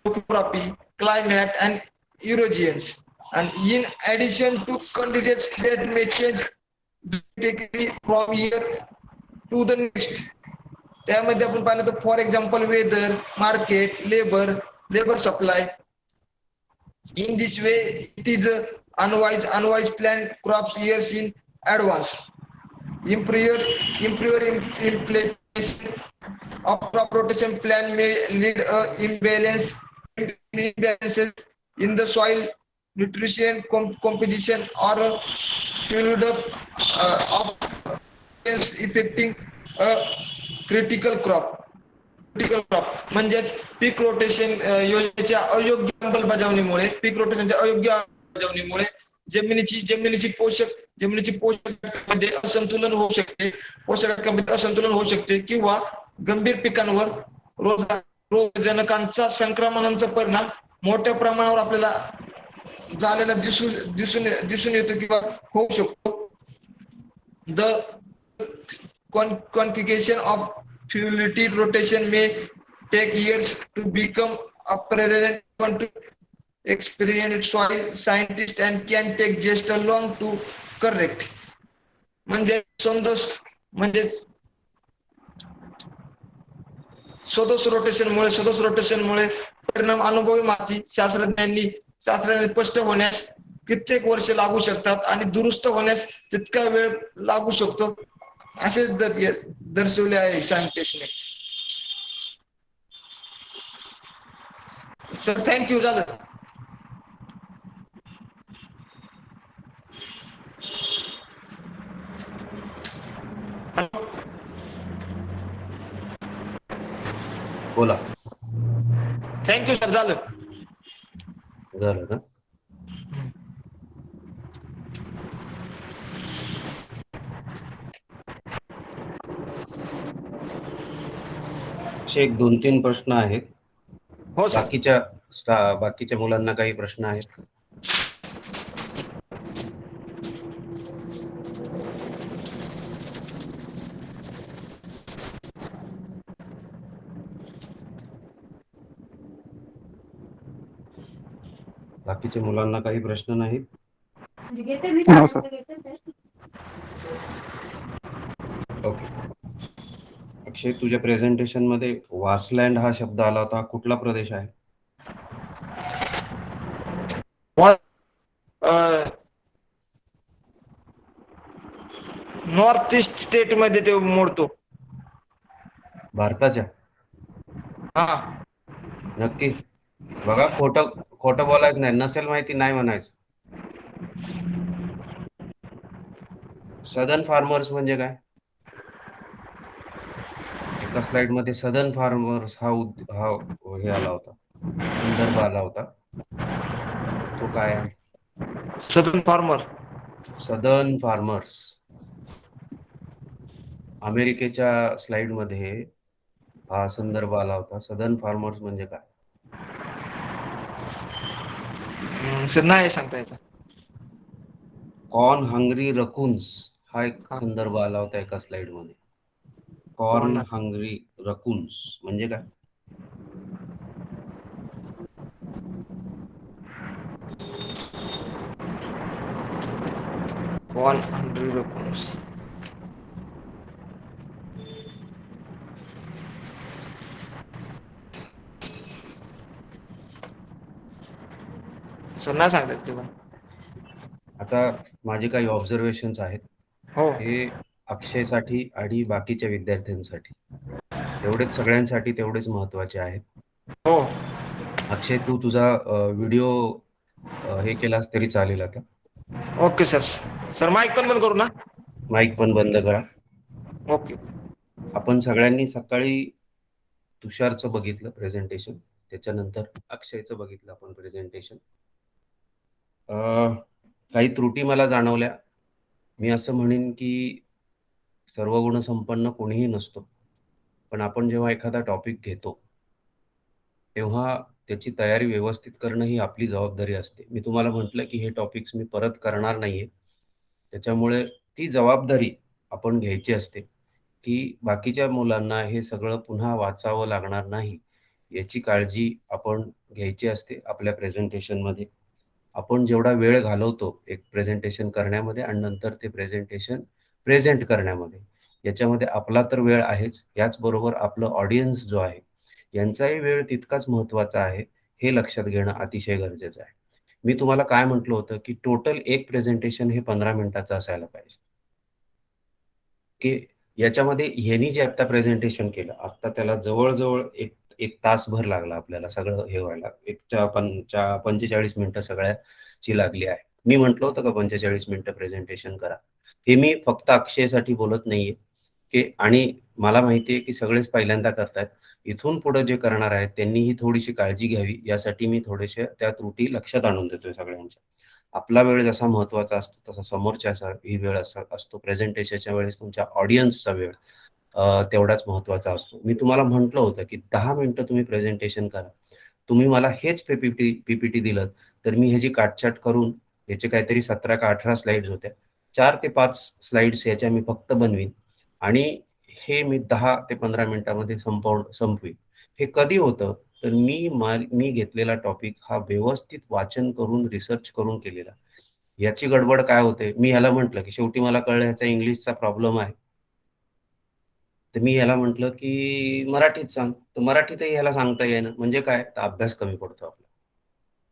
topography, climate and erosions. And in addition to candidates that may change dramatically from year to the next. त्यामध्ये आपण पाहिलं तर for example weather, market, labour supply. In this way, it is unwise plan crops years in advance. Improper implementation of crop rotation plan may lead imbalances in the soil nutrition composition or fluid of affecting a critical crop. म्हणजेच पीक रोटेशन योजनेच्या अयोग्य अंमलबजावणीमुळे जमिनीची पोषक मध्ये असंतुलन होऊ शकते, पोषकांमध्ये असंतुलन होऊ शकते किंवा गंभीर पिकांवर रोगजनकांचा संक्रमणाचा परिणाम मोठ्या प्रमाणावर आपल्याला झालेला दिसून येतो किंवा होऊ शकतो. The quantification of fertility rotation may take years to become apparent to experienced soil scientists and can take just a long to correct. म्हणजे सदोष रोटेशनमुळे परिणाम अनुभवी माती शास्त्रज्ञांनी स्पष्ट होण्यास कित्येक वर्ष लागू शकतात आणि दुरुस्त होण्यास तितका वेळ लागू शकतो असे दर्शवले आहे सायंटिस्टने. Sir thank you. झालं. बोला. Thank you sir. झालं ना. एक 2-3 प्रश्न आहेत. हो सर. बाकीच्या मुलांना काही प्रश्न आहेत का? बाकीच्या मुलांना काही प्रश्न नाहीत? ओके. अक्षय, तुझ्या प्रेझेंटेशन मध्ये वासलँड हा शब्द आला होता. कुठला प्रदेश आहे? नॉर्थ ईस्ट स्टेट मध्ये ते मोडतो. भारताच्या? हा. नक्की? बघा, खोटं बोलायचं नाही. नसेल माहिती नाही म्हणायचं. सदर्न फार्मर्स म्हणजे काय? एका स्लाइड मध्ये सदर्न फार्मर्स हा हे आला होता, संदर्भ आला होता. तो काय आहे? Southern farmers. अमेरिकेच्या स्लाइड मध्ये हा संदर्भ आला होता. सदर्न फार्मर्स म्हणजे काय? सर नाही सांगता येत. कॉर्न हंग्री रकून्स हा एक संदर्भ आला होता एका स्लाइड मध्ये. कॉर्न हंग्री रकून्स म्हणजे काय? Corn hungry रकून्स. सर नाही सांगता येत ते पण. आता माझे काही ऑब्झर्वेशन्स आहेत. हो. हे अक्षयसाठी आणि बाकीच्या विद्यार्थ्यांसाठी तेवढेच, सगळ्यांसाठी तेवढेच महत्वाचे आहेत. हो. अक्षय, तू तुझा व्हिडिओ हे केलास तरी चालेल आता. Okay sir. सर माईक पण बंद करू ना? माईक पण बंद करा. ओके. आपण सगळ्यांनी सकाळी तुषारचं बघितलं प्रेझेंटेशन, त्याच्यानंतर अक्षयचं बघितलं आपण प्रेझेंटेशन. काही त्रुटी मला जाणवल्या. मी असं म्हणेन की सर्व गुण संपन्न कोणीही नसतो, पण आपण जेव्हा एखादा टॉपिक घेतो तेव्हा त्याची तयारी व्यवस्थित करणं ही आपली जबाबदारी असते. मी तुम्हाला म्हटलं की हे टॉपिक्स मी परत करणार नाहीये, त्याच्यामुळे ती जबाबदारी आपण घ्यायची असते की बाकीच्या मुलांना हे सगळं पुन्हा वाचावं लागणार नाही, याची काळजी आपण घ्यायची असते आपल्या प्रेझेंटेशनमध्ये. आपण जेवढा वेळ घालवतो एक प्रेझेंटेशन करण्यामध्ये आणि नंतर ते प्रेझेंटेशन प्रेझेंट करण्यामध्ये, याच्यामध्ये आपला तर वेळ आहेच, याचबरोबर आपलं ऑडियन्स जो आहे, यांचाही वेळ तितकाच महत्त्वाचा आहे, हे लक्षात घेणं अतिशय गरजेचं आहे. मी तुम्हाला काय म्हटलं होतं, की टोटल एक प्रेझेंटेशन हे 15 मिनिटाचं असायला पाहिजे. की याच्यामध्ये ह्यानी जे आता प्रेझेंटेशन केलं, आता त्याला जवळ-जवळ एक 1 तासभर लागला आपल्याला सगळं हे व्हायला. 45 मिनिटं सगळ्याची लागली आहे. मी म्हटलं होतं का 45 मिनिटं प्रेझेंटेशन करा. हे मी फक्त अक्षयसाठी बोलत नाहीये, की आणि मला माहिती आहे की सगळेच पहिल्यांदा करतायत. इथून पुढे जे करणार आहेत त्यांनीही थोडीशी काळजी घ्यावी, यासाठी मी थोडेसे त्या त्रुटी लक्षात आणून देतोय सगळ्यांच्या. आपला वेळ जसा महत्त्वाचा असतो, तसा समोरच्याचा ही वेळ असतो. प्रेझेंटेशनच्या वेळेस तुमच्या ऑडियन्सचा वेळ तेवढाच महत्त्वाचा असतो. मी तुम्हाला म्हटलं होतं, की 10 मिनिटं तुम्ही प्रेझेंटेशन करा. तुम्ही मला हेच पी-पी-टी दिलत, तर मी ह्याची काटछाट करून याचे काहीतरी 17 का 18 स्लाइड्स होत्या. 4 ते 5 स्लाइड्स याच्या मी फक्त बनवीन आणि हे मी 10 ते 15 मिनिटामध्ये संपवीन. हे कधी होतं? तर मी घेतलेला टॉपिक हा व्यवस्थित वाचन करून, रिसर्च करून केलेला. याची गडबड काय होते, मी ह्याला म्हटलं, की शेवटी मला कळलं ह्याचा इंग्लिशचा प्रॉब्लेम आहे. तर मी ह्याला म्हटलं, की मराठीत सांग. तर मराठीतही ह्याला सांगता येईना. म्हणजे काय? तर अभ्यास कमी पडतो आपला.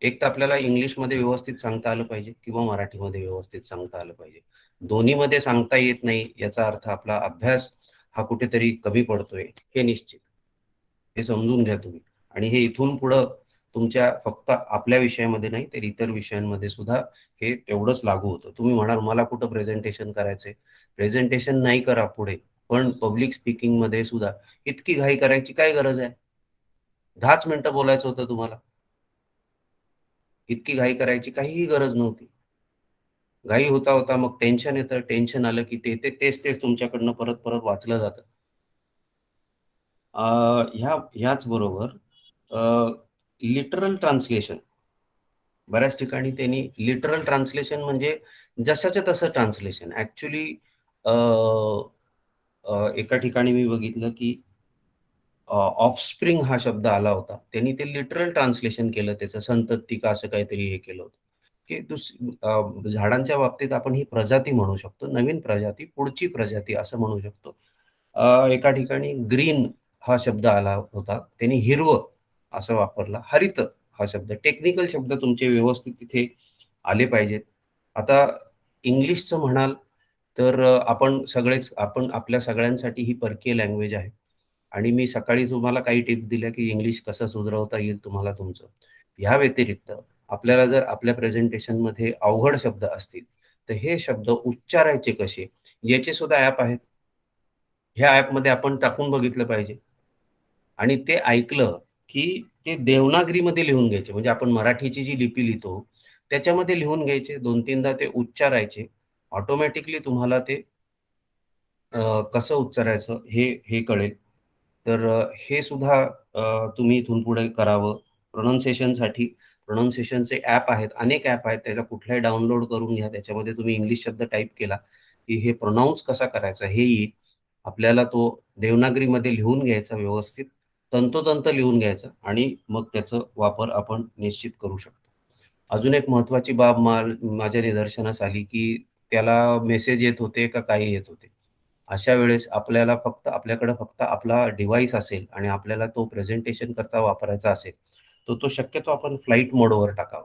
एक तर आपल्याला इंग्लिशमध्ये व्यवस्थित सांगता आलं पाहिजे किंवा मराठीमध्ये व्यवस्थित सांगता आलं पाहिजे. दोन्हीमध्ये सांगता येत नाही, याचा अर्थ आपला अभ्यास हा कुठेतरी कमी पडतोय, हे निश्चित. हे समजून घ्या तुम्ही आणि हे इथून पुढं तुमच्या फक्त आपल्या विषयामध्ये नाही, तर इतर विषयांमध्ये सुद्धा हे तेवढंच लागू होतं. तुम्ही म्हणाल, "मला कुठं प्रेझेंटेशन करायचंय?" प्रेझेंटेशन नाही करा पुढे, पण पब्लिक स्पीकिंगमध्ये सुद्धा इतकी घाई करायची काय गरज आहे? 10च मिनिटं बोलायचं होतं तुम्हाला. इतकी घाई करायची काहीही गरज नव्हती. घाई होता, होता मग टेन्शन येतं. टेन्शन आलं की तेच तुमच्याकडनं परत-परत वाचलं जातं. ह्याच बरोबर लिटरल ट्रान्सलेशन बऱ्याच ठिकाणी त्यांनी लिटरल ट्रान्सलेशन म्हणजे जसाच्या तसं ट्रान्सलेशन. ॲक्चुअली एका ठिकाणी मी बघितलं की ऑफस्प्रिंग हा शब्द आला होता. त्यांनी ते लिटरल ट्रान्सलेशन केलं त्याचं संतती का असं काहीतरी हे केलं होतं, की झाडांच्या बाबतीत आपण ही प्रजाती म्हणू शकतो. नवीन प्रजाती, पुढची प्रजाती असं म्हणू शकतो. एका ठिकाणी ग्रीन हा शब्द आला होता. त्यांनी हिरवं असं वापरला. हरित हा शब्द. टेक्निकल शब्द तुमचे व्यवस्थित तिथे आले पाहिजेत. आता इंग्लिशचं म्हणाल तर आपण आपल्या सगळ्यांसाठी ही परकीय लँग्वेज आहे. आणि मी सकाळी तुम्हाला काही टिप्स दिल्या, की इंग्लिश कसं सुधारवता येईल तुम्हाला तुमचं. ह्या व्यतिरिक्त आपल्याला जर आपल्या प्रेझेंटेशनमध्ये अवघड शब्द असतील, तर हे शब्द उच्चारायचे कसे याचे सुद्धा ॲप आहेत. ह्या ॲपमध्ये आपण टाकून बघितलं पाहिजे आणि ते ऐकलं, की ते देवनागरीमध्ये लिहून घ्यायचे. म्हणजे आपण मराठीची जी लिपी लिहितो, त्याच्यामध्ये लिहून घ्यायचे. 2-3दा ते उच्चारायचे. ऑटोमॅटिकली तुम्हाला ते कसं उच्चारायचं हे कळेल. तर हे सुद्धा तुम्ही इथून पुढे करावं. प्रोनान्सिएशनचे ॲप आहेत, अनेक ॲप आहेत. त्याचा कुठलाही डाउनलोड करून घ्या. त्याच्यामध्ये तुम्ही इंग्लिश शब्द टाइप केला, की हे प्रोनाउन्स कसा करायचा हे येईल. आपल्याला तो देवनागरीमध्ये लिहून घ्यायचा व्यवस्थित, तंतोतंत लिहून घ्यायचा आणि मग त्याचा वापर आपण निश्चित करू शकतो. अजून एक महत्त्वाची बाब माझ्या निदर्शनास आली, की त्याला मेसेज येत होते का काही येत होते. अशा वेळेस आपल्याकडे फक्त आपला डिव्हाइस असेल आणि आपल्याला तो प्रेझेंटेशन करता वापरायचा असेल, तर तो शक्यतो आपण फ्लाइट मोडवर टाकावा.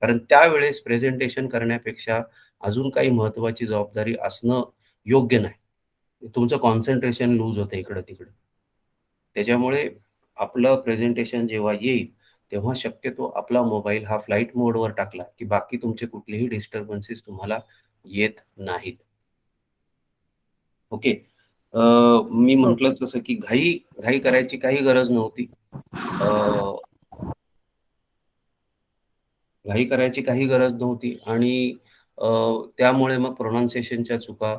कारण त्यावेळेस प्रेझेंटेशन करण्यापेक्षा अजून काही महत्त्वाची जबाबदारी असणं योग्य नाही. तुमचं कॉन्सन्ट्रेशन लूज होतं इकडं-तिकडं. त्याच्यामुळे आपलं प्रेझेंटेशन जेव्हा येईल, तेव्हा शक्यतो आपला मोबाईल हा फ्लाइट मोडवर टाकला, की बाकी तुमचे कुठलेही डिस्टर्बन्सेस तुम्हाला येत नाहीत. ओके. मी म्हटलंच जसं की घाई घाई करायची काही गरज नव्हती. अ, घाई करायची काही गरज नव्हती आणि अ, त्यामुळे मग प्रोनान्सिएशनच्या चुका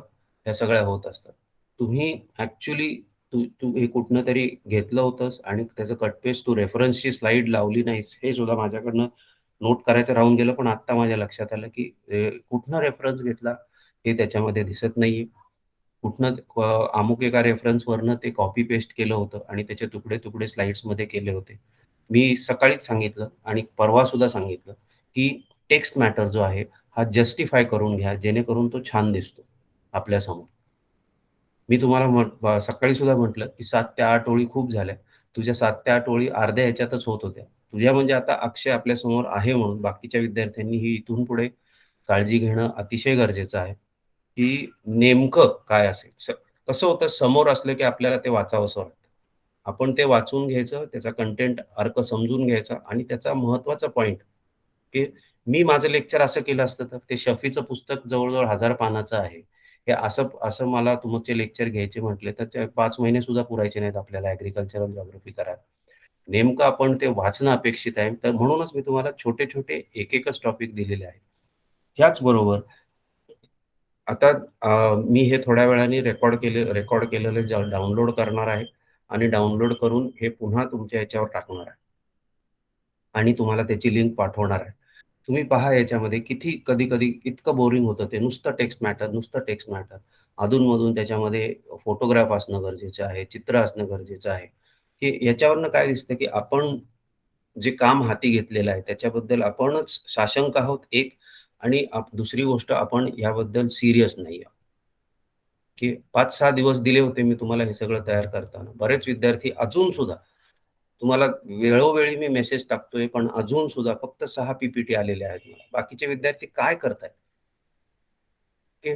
ह्या सगळ्या होत असतात. तुम्ही ॲक्चुअली तू तू हे कुठनं तरी घेतलं होतंस आणि त्याचं कट पेस्ट तू रेफरन्सची स्लाईड लावली नाहीस, हे सुद्धा माझ्याकडनं नोट करायचं राहून गेलं. पण आत्ता माझ्या लक्षात आलं, की कुठनं रेफरन्स घेतला हे त्याच्यामध्ये दिसत नाहीये. कुठनं अमुक एका रेफरन्सवरनं ते कॉपी पेस्ट केलं होतं आणि त्याचे तुकडे-तुकडे स्लाइड्समध्ये केले होते. मी सकाळीच सांगितलं आणि परवा सुद्धा सांगितलं, की टेक्स्ट मॅटर जो आहे, हा जस्टिफाय करून घ्या, जेणेकरून तो छान दिसतो आपल्यासमोर. मी तुम्हाला सकाळी सुद्धा म्हटलं, की 7 ते 8 ओळी खूप झाल्या. तुझ्या 7 ते 8 ओळी अर्ध्या ह्याच्यातच होत होत्या. तुझ्या म्हणजे आता अक्षय आपल्यासमोर आहे म्हणून बाकीच्या विद्यार्थ्यांनीही इथून पुढे काळजी घेणं अतिशय गरजेचं आहे, की नेमकं काय असेल. कसं होतं समोर असलं, की आपल्याला ते वाचावंसं वाटतं. आपण ते वाचून घ्यायचं, त्याचा कंटेंट अर्क समजून घ्यायचा आणि त्याचा महत्त्वाचा पॉइंट, की मी माझं लेक्चर असं केलं असतं तर ते शफीचं पुस्तक जवळ-जवळ 1000 पानाचं आहे. हे असं असं मला तुमचे लेक्चर घ्यायचे म्हटले तर ते 5 महिने सुद्धा पुरायचे नाहीत आपल्याला ॲग्रीकल्चरल जिओग्राफी करायला. नेमकं आपण ते वाचणं अपेक्षित आहे. तर म्हणूनच मी तुम्हाला छोटे-छोटे एक-एकच टॉपिक दिलेले आहेत. त्याचबरोबर आता मी हे थोड्या वेळाने रेकॉर्ड केलेलं डाउनलोड करणार आहे आणि डाउनलोड करून हे पुन्हा तुमच्या ह्याच्यावर टाकणार आहे आणि तुम्हाला त्याची लिंक पाठवणार आहे. तुम्ही पहा याच्यामध्ये किती कधी-कधी इतकं बोरिंग होतं ते नुसतं टेक्स्ट मॅटर, नुसतं टेक्स्ट मॅटर. अधून-मधून त्याच्यामध्ये फोटोग्राफ असणं गरजेचं आहे, चित्र असणं गरजेचं आहे, की याच्यावरनं काय दिसतं, की आपण जे काम हाती घेतलेलं आहे त्याच्याबद्दल आपणच साशंक आहोत एक आणि दुसरी गोष्ट आपण याबद्दल सीरियस नाही आहोत, की 5-6 दिवस दिले होते मी तुम्हाला हे सगळं तयार करताना. बरेच विद्यार्थी अजून सुद्धा तुम्हाला वेळोवेळी मी मेसेज टाकतोय, पण अजून सुद्धा फक्त 6 पी-पी-टी आलेले आहेत मला. बाकीचे विद्यार्थी काय करतायत? की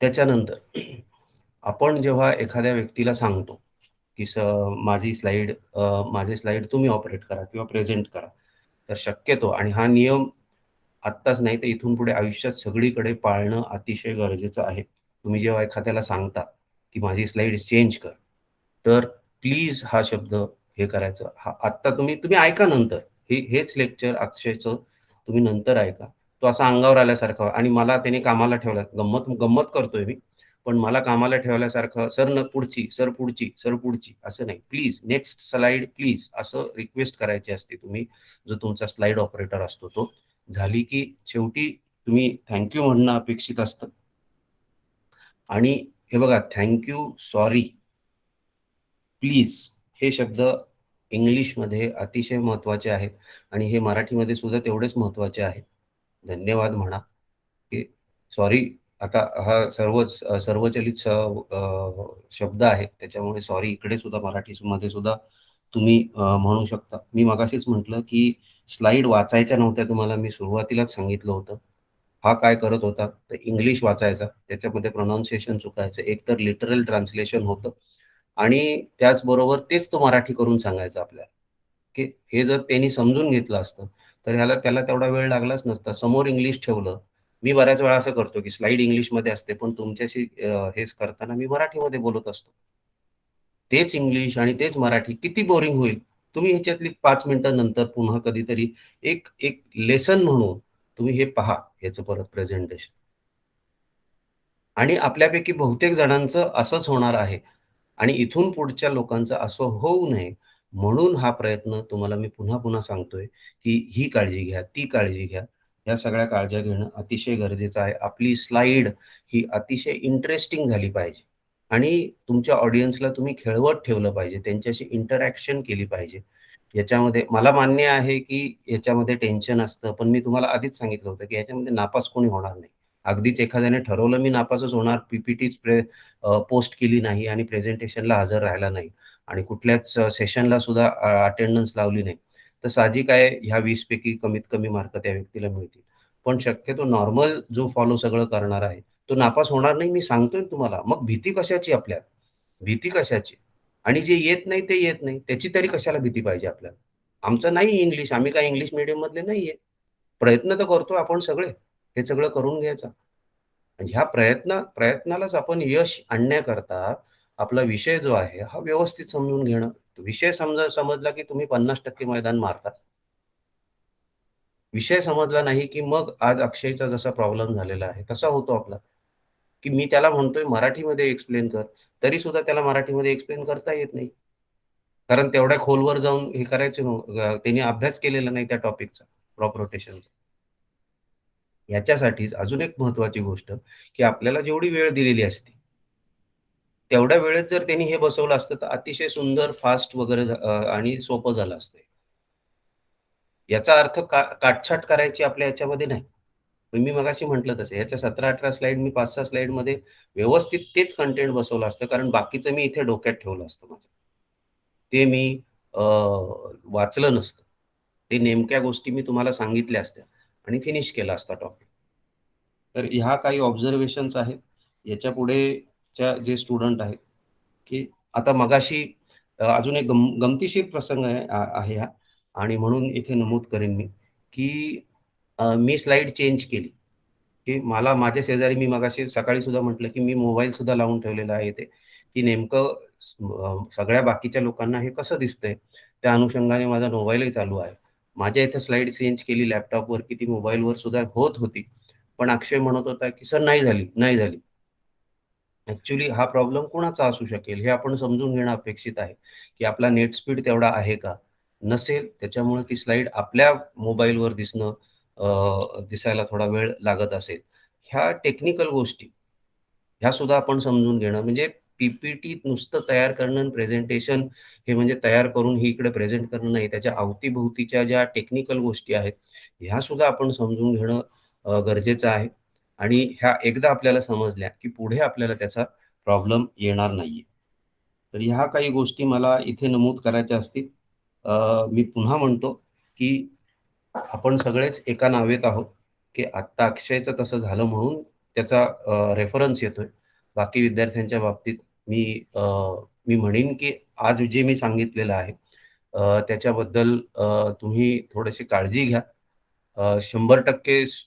त्याच्यानंतर आपण जेव्हा एखाद्या व्यक्तीला सांगतो, की माझी स्लाईड तुम्ही ऑपरेट करा किंवा प्रेझेंट करा. तर शक्यतो आणि हा नियम आत्ताच नाही तर इथून पुढे आयुष्यात सगळीकडे पाळणं अतिशय गरजेचं आहे. तुम्ही जेव्हा एखाद्याला सांगता, की माझी स्लाईड चेंज कर, तर प्लीज हा शब्द हे करायचं. आत्ता तुम्ही तुम्ही ऐका नंतर. हेच लेक्चर अक्षयचं तुम्ही नंतर ऐका. तो असा अंगावर आल्यासारखा आणि मला त्याने कामाला ठेवलं. गंमत गंमत करतोय मी. पण मला कामाला ठेवल्यासारखं, "सर पुढची, सर पुढची, सर पुढची." असं नाही. प्लीज नेक्स्ट स्लाईड प्लीज असं रिक्वेस्ट करायची असते तुम्ही, जो तुमचा स्लाईड ऑपरेटर असतो तो. झाली की शेवटी तुम्ही थँक म्हणणं अपेक्षित असतं आणि हे बघा सॉरी, प्लीज हे शब्द इंग्लिशमध्ये अतिशय महत्त्वाचे आहेत आणि हे मराठीमध्ये सुद्धा तेवढेच महत्त्वाचे आहेत. धन्यवाद म्हणा, की सॉरी आता हा सर्वचलित शब्द आहे. त्याच्यामुळे सॉरी इकडे सुद्धा मराठीमध्ये सुद्धा तुम्ही म्हणू शकता. मी मगाशीच म्हटलं, की स्लाईड वाचायच्या नव्हत्या तुम्हाला मी सुरुवातीलाच सांगितलं होतं. हा काय करत होता, तर इंग्लिश वाचायचा, त्याच्यामध्ये प्रोनाउन्सिएशन चुकायचं. एकतर लिटरल ट्रान्सलेशन होतं आणि त्याचबरोबर तेच तो मराठी करून सांगायचा आपल्याला, की हे जर त्यांनी समजून घेतलं असतं, तर त्याला तेवढा वेळ लागलाच नसता. समोर इंग्लिश ठेवलं. मी बऱ्याच वेळा असं करतो, की स्लाईड इंग्लिशमध्ये असते, पण तुमच्याशी हेच करताना मी मराठीमध्ये बोलत असतो. तेच इंग्लिश आणि तेच मराठी किती बोरिंग होईल. तुम्ही ह्याच्यातली 5 मिनिटं नंतर पुन्हा कधीतरी एक एक लेसन म्हणून तुम्ही हे पहा, ह्याचं परत प्रेझेंटेशन. आणि आपल्यापैकी बहुतेक जणांचं असंच होणार आहे आणि इथून पुढच्या लोकांचं असं होऊ नये म्हणून हा प्रयत्न तुम्हाला मी पुन्हा-पुन्हा सांगतोय, की ही काळजी घ्या, ती काळजी घ्या. या सगळ्या काळज्या घेणं अतिशय गरजेचं आहे. आपली स्लाईड ही अतिशय इंटरेस्टिंग झाली पाहिजे आणि तुमच्या ऑडियन्सला तुम्ही खेळवत ठेवलं पाहिजे. त्यांच्याशी इंटरॅक्शन केली पाहिजे. याच्यामध्ये मला मान्य आहे, की याच्यामध्ये टेन्शन असतं, पण मी तुम्हाला आधीच सांगितलं होतं, की याच्यामध्ये नापास कोणी होणार नाही. अगदीच एखाद्याने ठरवलं मी नापासच होणार, पी-पी-टीच पोस्ट केली नाही आणि प्रेझेंटेशनला हजर राहिला नाही आणि कुठल्याच सेशनला सुद्धा अटेंडन्स लावली नाही. तर साहजिक आहे ह्या 20 पैकी कमीत कमी मार्क त्या व्यक्तीला मिळतील. पण शक्यतो नॉर्मल जो फॉलो सगळं करणार आहे, तो नापास होणार नाही मी सांगतोय तुम्हाला. मग भीती कशाची आपल्यात? भीती कशाची? आणि जे येत नाही ते येत नाही. त्याची तरी कशाला भीती पाहिजे आपल्याला? आमचं नाही इंग्लिश, आम्ही काय इंग्लिश मीडियममधले नाहीये. प्रयत्न तर करतोय आपण सगळे. हे सगळं करून घ्यायचा. आणि ह्या प्रयत्नालाच आपण यश आणण्याकरता आपला विषय जो आहे हा व्यवस्थित समजून घेणं. विषय समजला की तुम्ही 50% मैदान मारता. विषय समजला नाही की मग आज अक्षयचा जसा प्रॉब्लेम झालेला आहे तसा होतो आपला, की मी त्याला म्हणतोय मराठीमध्ये एक्सप्लेन कर, तरी सुद्धा त्याला मराठीमध्ये एक्सप्लेन करता येत नाही. कारण तेवढ्या खोलवर जाऊन हे करायचे त्यांनी अभ्यास केलेला नाही त्या टॉपिकचा, क्रॉप रोटेशनचा. याच्यासाठीच अजून एक महत्त्वाची गोष्ट, की आपल्याला जेवढी वेळ दिलेली असते तेवढ्या वेळेत जर त्यांनी हे बसवलं असतं तर अतिशय सुंदर, फास्ट वगैरे आणि सोपं झालं असतं. याचा अर्थ काटछाट करायची आपल्या याच्यामध्ये नाही. पण मी मगाशी म्हटलं तसं ह्याच्या 17-18 स्लाईड मी 5-6 स्लाईडमध्ये व्यवस्थित तेच कंटेंट बसवलं असतं, कारण बाकीचं मी इथे डोक्यात ठेवलं असतं माझ्या. ते मी अ, वाचलं नसतं. ते नेमक्या गोष्टी मी तुम्हाला सांगितल्या असत्या आणि फिनिश केला असता टॉपिक. तर ह्या काही ऑब्झर्वेशन्स आहेत. याच्या पुढेच्या जे स्टुडंट आहेत, की आता मगाशी अजून एक गमतीशीर प्रसंग आहे हा आणि म्हणून इथे नमूद करेन मी, की मी स्लाईड चेंज केली, की मला माझ्या शेजारी मी मगाशी सकाळी सुद्धा म्हटलं, की मी मोबाईल सुद्धा लावून ठेवलेला आहे इथे, की नेमकं सगळ्या बाकीच्या लोकांना हे कसं दिसतंय? त्या अनुषंगाने माझा मोबाईलही चालू आहे. माझ्या इथे स्लाईड चेंज केली लॅपटॉपवर, की ती मोबाईलवर सुद्धा होत होती. पण अक्षय म्हणत होता, की "सर नाही झाली, नाही झाली." ॲक्चुअली हा प्रॉब्लेम कोणाचा असू शकेल हे आपण समजून घेणं अपेक्षित आहे, की आपला नेट स्पीड तेवढा आहे का? नसेल त्याच्यामुळे ती स्लाईड आपल्या मोबाईलवर दिसायला थोडा वेळ लागत असेल. ह्या टेक्निकल गोष्टी, ह्या सुद्धा आपण समजून घेणं म्हणजे पी-पी-टी नुसतं तयार करणं आणि प्रेझेंटेशन हे म्हणजे तयार करून हे इकडे प्रेझेंट करणं नाही. त्याच्या अवतीभोवतीच्या ज्या टेक्निकल गोष्टी आहेत, ह्या सुद्धा आपण समजून घेणं गरजेचं आहे. आणि ह्या एकदा आपल्याला समजल्या, की पुढे आपल्याला त्याचा प्रॉब्लेम येणार नाहीये. तर ह्या काही गोष्टी मला इथे नमूद करायच्या असतील. मी पुन्हा म्हणतो, की आपण सगळेच एका नावेत आहोत, की आत्ता अक्षयचं तसं झालं म्हणून त्याचा रेफरन्स येतोय. बाकी विद्यार्थ्यांच्या बाबतीत मी अ, मी म्हणेन, की आज जे मी सांगितलेलं आहे त्याच्याबद्दल तुम्ही थोडीशी काळजी घ्या. 100%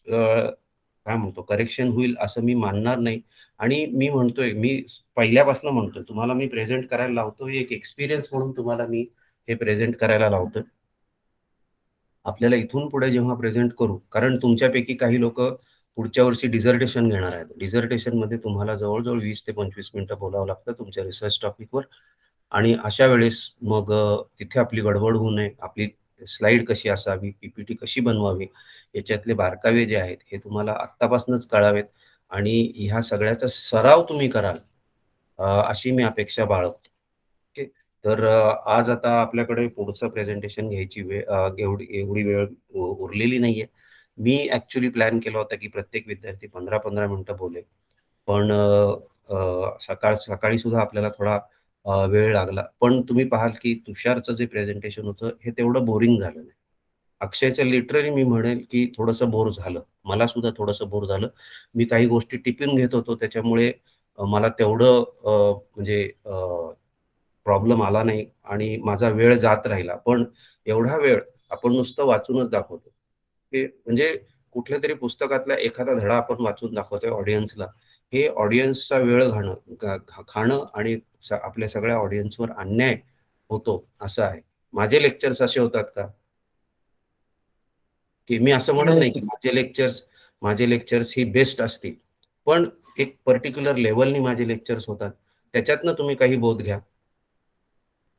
काय म्हणतो करेक्शन होईल असं मी मानणार नाही आणि मी म्हणतोय, मी पहिल्यापासून म्हणतोय, तुम्हाला मी प्रेझेंट करायला लावतोय, एक एक्सपिरियन्स म्हणून तुम्हाला मी हे प्रेझेंट करायला लावतोय. आपल्याला इथून पुढे जेव्हा प्रेझेंट करू, कारण तुमच्यापैकी काही लोकं पुढच्या वर्षी डिसर्टेशन घेणार आहेत. डिसर्टेशनमध्ये तुम्हाला जवळ-जवळ 20 ते 25 मिनिटं बोलावं लागतं तुमच्या रिसर्च टॉपिकवर आणि अशा वेळेस मग तिथे आपली गडबड होऊ नये. आपली स्लाईड कशी असावी, पी-पी-टी कशी बनवावी, याच्यातले बारकावे जे आहेत, हे तुम्हाला आत्तापासूनच कळावेत आणि ह्या सगळ्याचा सराव तुम्ही कराल अशी मी अपेक्षा बाळगतो. ओके. तर आज आता आपल्याकडे पुढचं प्रेझेंटेशन घ्यायची वेळ एवढी एवढी वेळ उरलेली नाहीये. मी ॲक्चुअली प्लॅन केला होता, की प्रत्येक विद्यार्थी 15-15 मिनिटं बोलेल. पण सकाळी सुद्धा आपल्याला थोडा वेळ लागला. पण तुम्ही पाहाल, की तुषारचं जे प्रेझेंटेशन होतं, हे तेवढं बोरिंग झालं नाही. अक्षयचं लिटरली मी म्हणेल, की थोडंसं बोर झालं. मला सुद्धा थोडंसं बोर झालं. मी काही गोष्टी टिपून घेत होतो त्याच्यामुळे मला तेवढं म्हणजे प्रॉब्लेम आला नाही आणि माझा वेळ जात राहिला. पण एवढा वेळ आपण नुसतं वाचूनच दाखवतो. हे म्हणजे कुठल्यातरी पुस्तकातला एखादा धडा आपण वाचून दाखवतोय ऑडियन्सला. हे ऑडियन्सचा वेळ खाणं आणि आपल्या सगळ्या ऑडियन्सवर अन्याय होतो, असं आहे. माझे लेक्चर्स असे होतात का? की मी असं म्हणत नाही, की नाही. माझे लेक्चर्स ही बेस्ट असतील. पण एक पर्टिक्युलर लेव्हलनी माझे लेक्चर्स होतात. त्याच्यातनं तुम्ही काही बोध घ्या.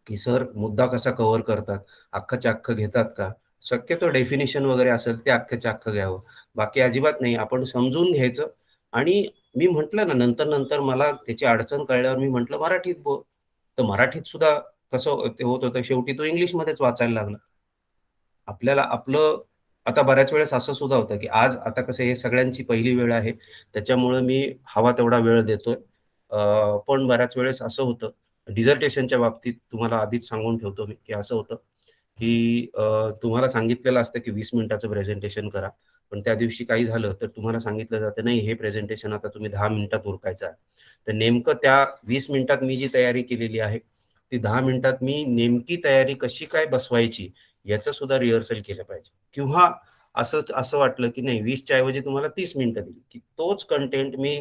की सर मुद्दा कसा कव्हर करतात, अख्खच्या अख्खं घेतात का? शक्यतो डेफिनिशन वगैरे असेल ते अख्खच्या अख्खं घ्यावं. बाकी अजिबात नाही. आपण समजून घ्यायचं आणि मी म्हटलं ना नंतर मला त्याची अडचण कळल्यावर मी म्हटलं मराठीत बोल. तर मराठीत सुद्धा कसं ते होत होतं शेवटी तो इंग्लिशमध्येच वाचायला लागला. आपल्याला आपलं आता बऱ्याच वेळेस असं सुद्धा होतं, की आज आता कसं हे सगळ्यांची पहिली वेळ आहे. त्याच्यामुळं मी हवा तेवढा वेळ देतोय. पण बऱ्याच वेळेस असं होतं, डिसर्टेशनच्या बाबतीत तुम्हाला आधीच सांगून ठेवतो मी, की असं होतं, की तुम्हाला सांगितलेलं असतं, की 20 मिनिटाचं प्रेझेंटेशन करा. पण त्या दिवशी काही झालं, तर तुम्हाला सांगितलं जातं, "नाही, हे प्रेझेंटेशन आता तुम्ही 10 मिनिटात उरकायचं आहे." तर नेमकं त्या 20 मिनिटात मी जी तयारी केलेली आहे, ती 10 मिनिटात मी नेमकी तयारी कशी काय बसवायची, याचं सुद्धा रिहर्सल केलं पाहिजे. किंवा असं असं वाटलं, की नाही 20च्या ऐवजी तुम्हाला 30 मिनिटं दिली, की तोच कंटेंट मी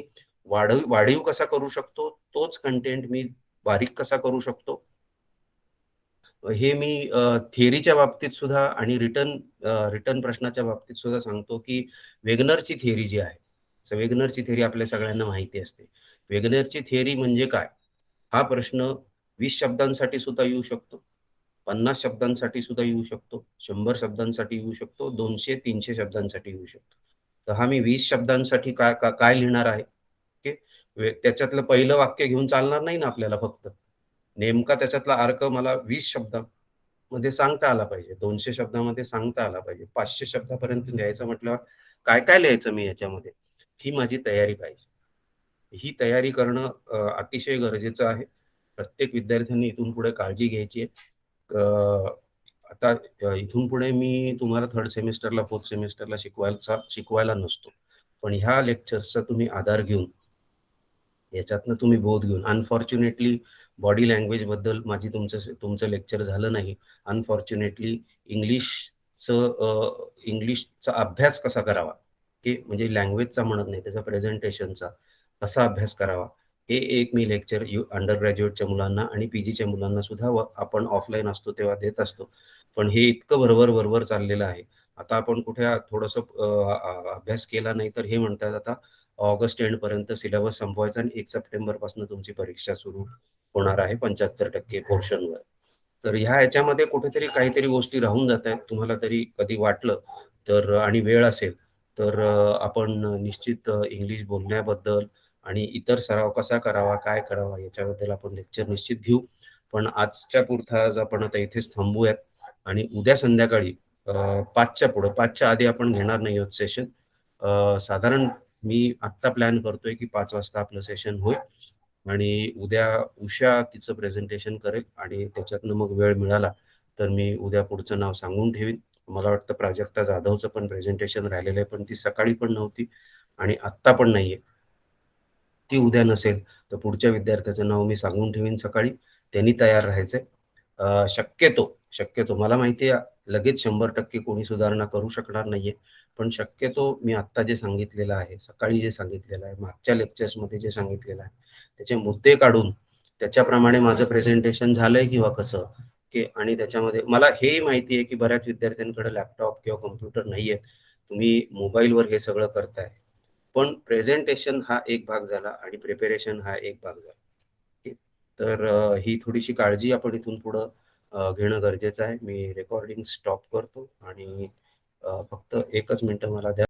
वाढीव कसा करू शकतो, तोच कंटेंट मी बारीक कसा करू शकतो, हे मी थिअरीच्या बाबतीत सुद्धा आणि रिटर्न प्रश्नाच्या बाबतीत सुद्धा सांगतो, की वेगनरची थिअरी जी आहे, वेगनरची थिअरी आपल्या सगळ्यांना माहिती असते. वेगनरची थिअरी म्हणजे काय? हा प्रश्न 20 शब्दांसाठी सुद्धा येऊ शकतो, 50 शब्दांसाठी सुद्धा येऊ शकतो, 100 शब्दांसाठी येऊ शकतो, 200-300 शब्दांसाठी येऊ शकतो. तर हा मी 20 शब्दांसाठी काय लिहिणार आहे? ओके. त्याच्यातलं पहिलं वाक्य घेऊन चालणार नाही ना आपल्याला फक्त. नेमका त्याच्यातला अर्क मला 20 शब्दामध्ये सांगता आला पाहिजे, 200 शब्दामध्ये सांगता आला पाहिजे, 500 शब्दापर्यंत लिहायचं म्हटल्यावर काय-काय लिहायचं मी याच्यामध्ये? ही माझी तयारी पाहिजे. ही तयारी करणं अतिशय गरजेचं आहे. प्रत्येक विद्यार्थ्यांनी इथून पुढे काळजी घ्यायची आहे. आता इथून पुढे मी तुम्हाला 3rd सेमिस्टरला, 4th सेमिस्टरला शिकवायला नसतो. पण ह्या लेक्चर्सचा तुम्ही आधार घेऊन, याच्यातनं तुम्ही बोध घेऊन, अनफॉर्च्युनेटली बॉडी लँग्वेजबद्दल माझी तुमचं लेक्चर झालं नाही. अनफॉर्च्युनेटली इंग्लिशचा अभ्यास कसा करावा, की म्हणजे लँग्वेजचा म्हणत नाही, त्याचा प्रेझेंटेशनचा कसा अभ्यास करावा, हे एक मी लेक्चर अंडर ग्रॅज्युएटच्या मुलांना आणि पीजीच्या मुलांना सुद्धा आपण ऑफलाईन असतो तेव्हा देत असतो. पण हे इतकं भरभर चाललेलं आहे. आता आपण कुठे थोडंसं अभ्यास केला नाही तर हे म्हणतात आता ऑगस्ट एंडपर्यंत सिलेबस संपवायचा आणि 1 सप्टेंबरपासून तुमची परीक्षा सुरू होणार आहे 75% पोर्शनवर. तर ह्याच्यामध्ये कुठेतरी काहीतरी गोष्टी राहून जात आहेत. तुम्हाला तरी कधी वाटलं तर आणि वेळ असेल तर आपण निश्चित इंग्लिश बोलण्याबद्दल आणि इतर सराव कसा करावा, काय करावा याच्याबद्दल आपण लेक्चर निश्चित घेऊ. पण आजच्या पुरता आज आपण आता इथेच थांबूयात आणि उद्या संध्याकाळी 5च्या पुढं, 5च्या आधी आपण घेणार नाही आहोत सेशन. साधारण मी आत्ता प्लॅन करतोय की 5 वाजता आपलं सेशन होईल आणि उद्या उषा तिचं प्रेझेंटेशन करेल आणि त्याच्यातनं मग वेळ मिळाला तर मी उद्या पुढचं नाव सांगून ठेवीन. मला वाटतं प्राजक्ता जाधवचं पण प्रेझेंटेशन राहिलेलं आहे, पण ती सकाळी पण नव्हती आणि आत्ता पण नाहीये. ती उद्या नसेल तर पुढच्या विद्यार्थ्याचं नाव मी सांगून ठेवीन सकाळी. त्यांनी तयार राहायचंय. शक्यतो मला माहिती आहे लगेच 100% कोणी सुधारणा करू शकणार नाहीये. पण शक्यतो मी आत्ता जे सांगितलेलं आहे, सकाळी जे सांगितलेलं आहे, मागच्या लेक्चर्समध्ये जे सांगितलेलं आहे, त्याचे मुद्दे काढून त्याच्याप्रमाणे माझं प्रेझेंटेशन झालंय किंवा कसं, की आणि त्याच्यामध्ये मला हेही माहिती आहे की बऱ्याच विद्यार्थ्यांकडे लॅपटॉप किंवा कॉम्प्युटर नाहीये. तुम्ही मोबाईलवर हे सगळं करताय. पण प्रेझेंटेशन हा एक भाग झाला आणि प्रिपरेशन हा एक भाग झाला. ठीक. तर ही थोडीशी काळजी आपण इथून पुढं घेणं गरजेचं आहे. मी रेकॉर्डिंग स्टॉप करतो आणि फक्त 1च मिनिटं मला द्या.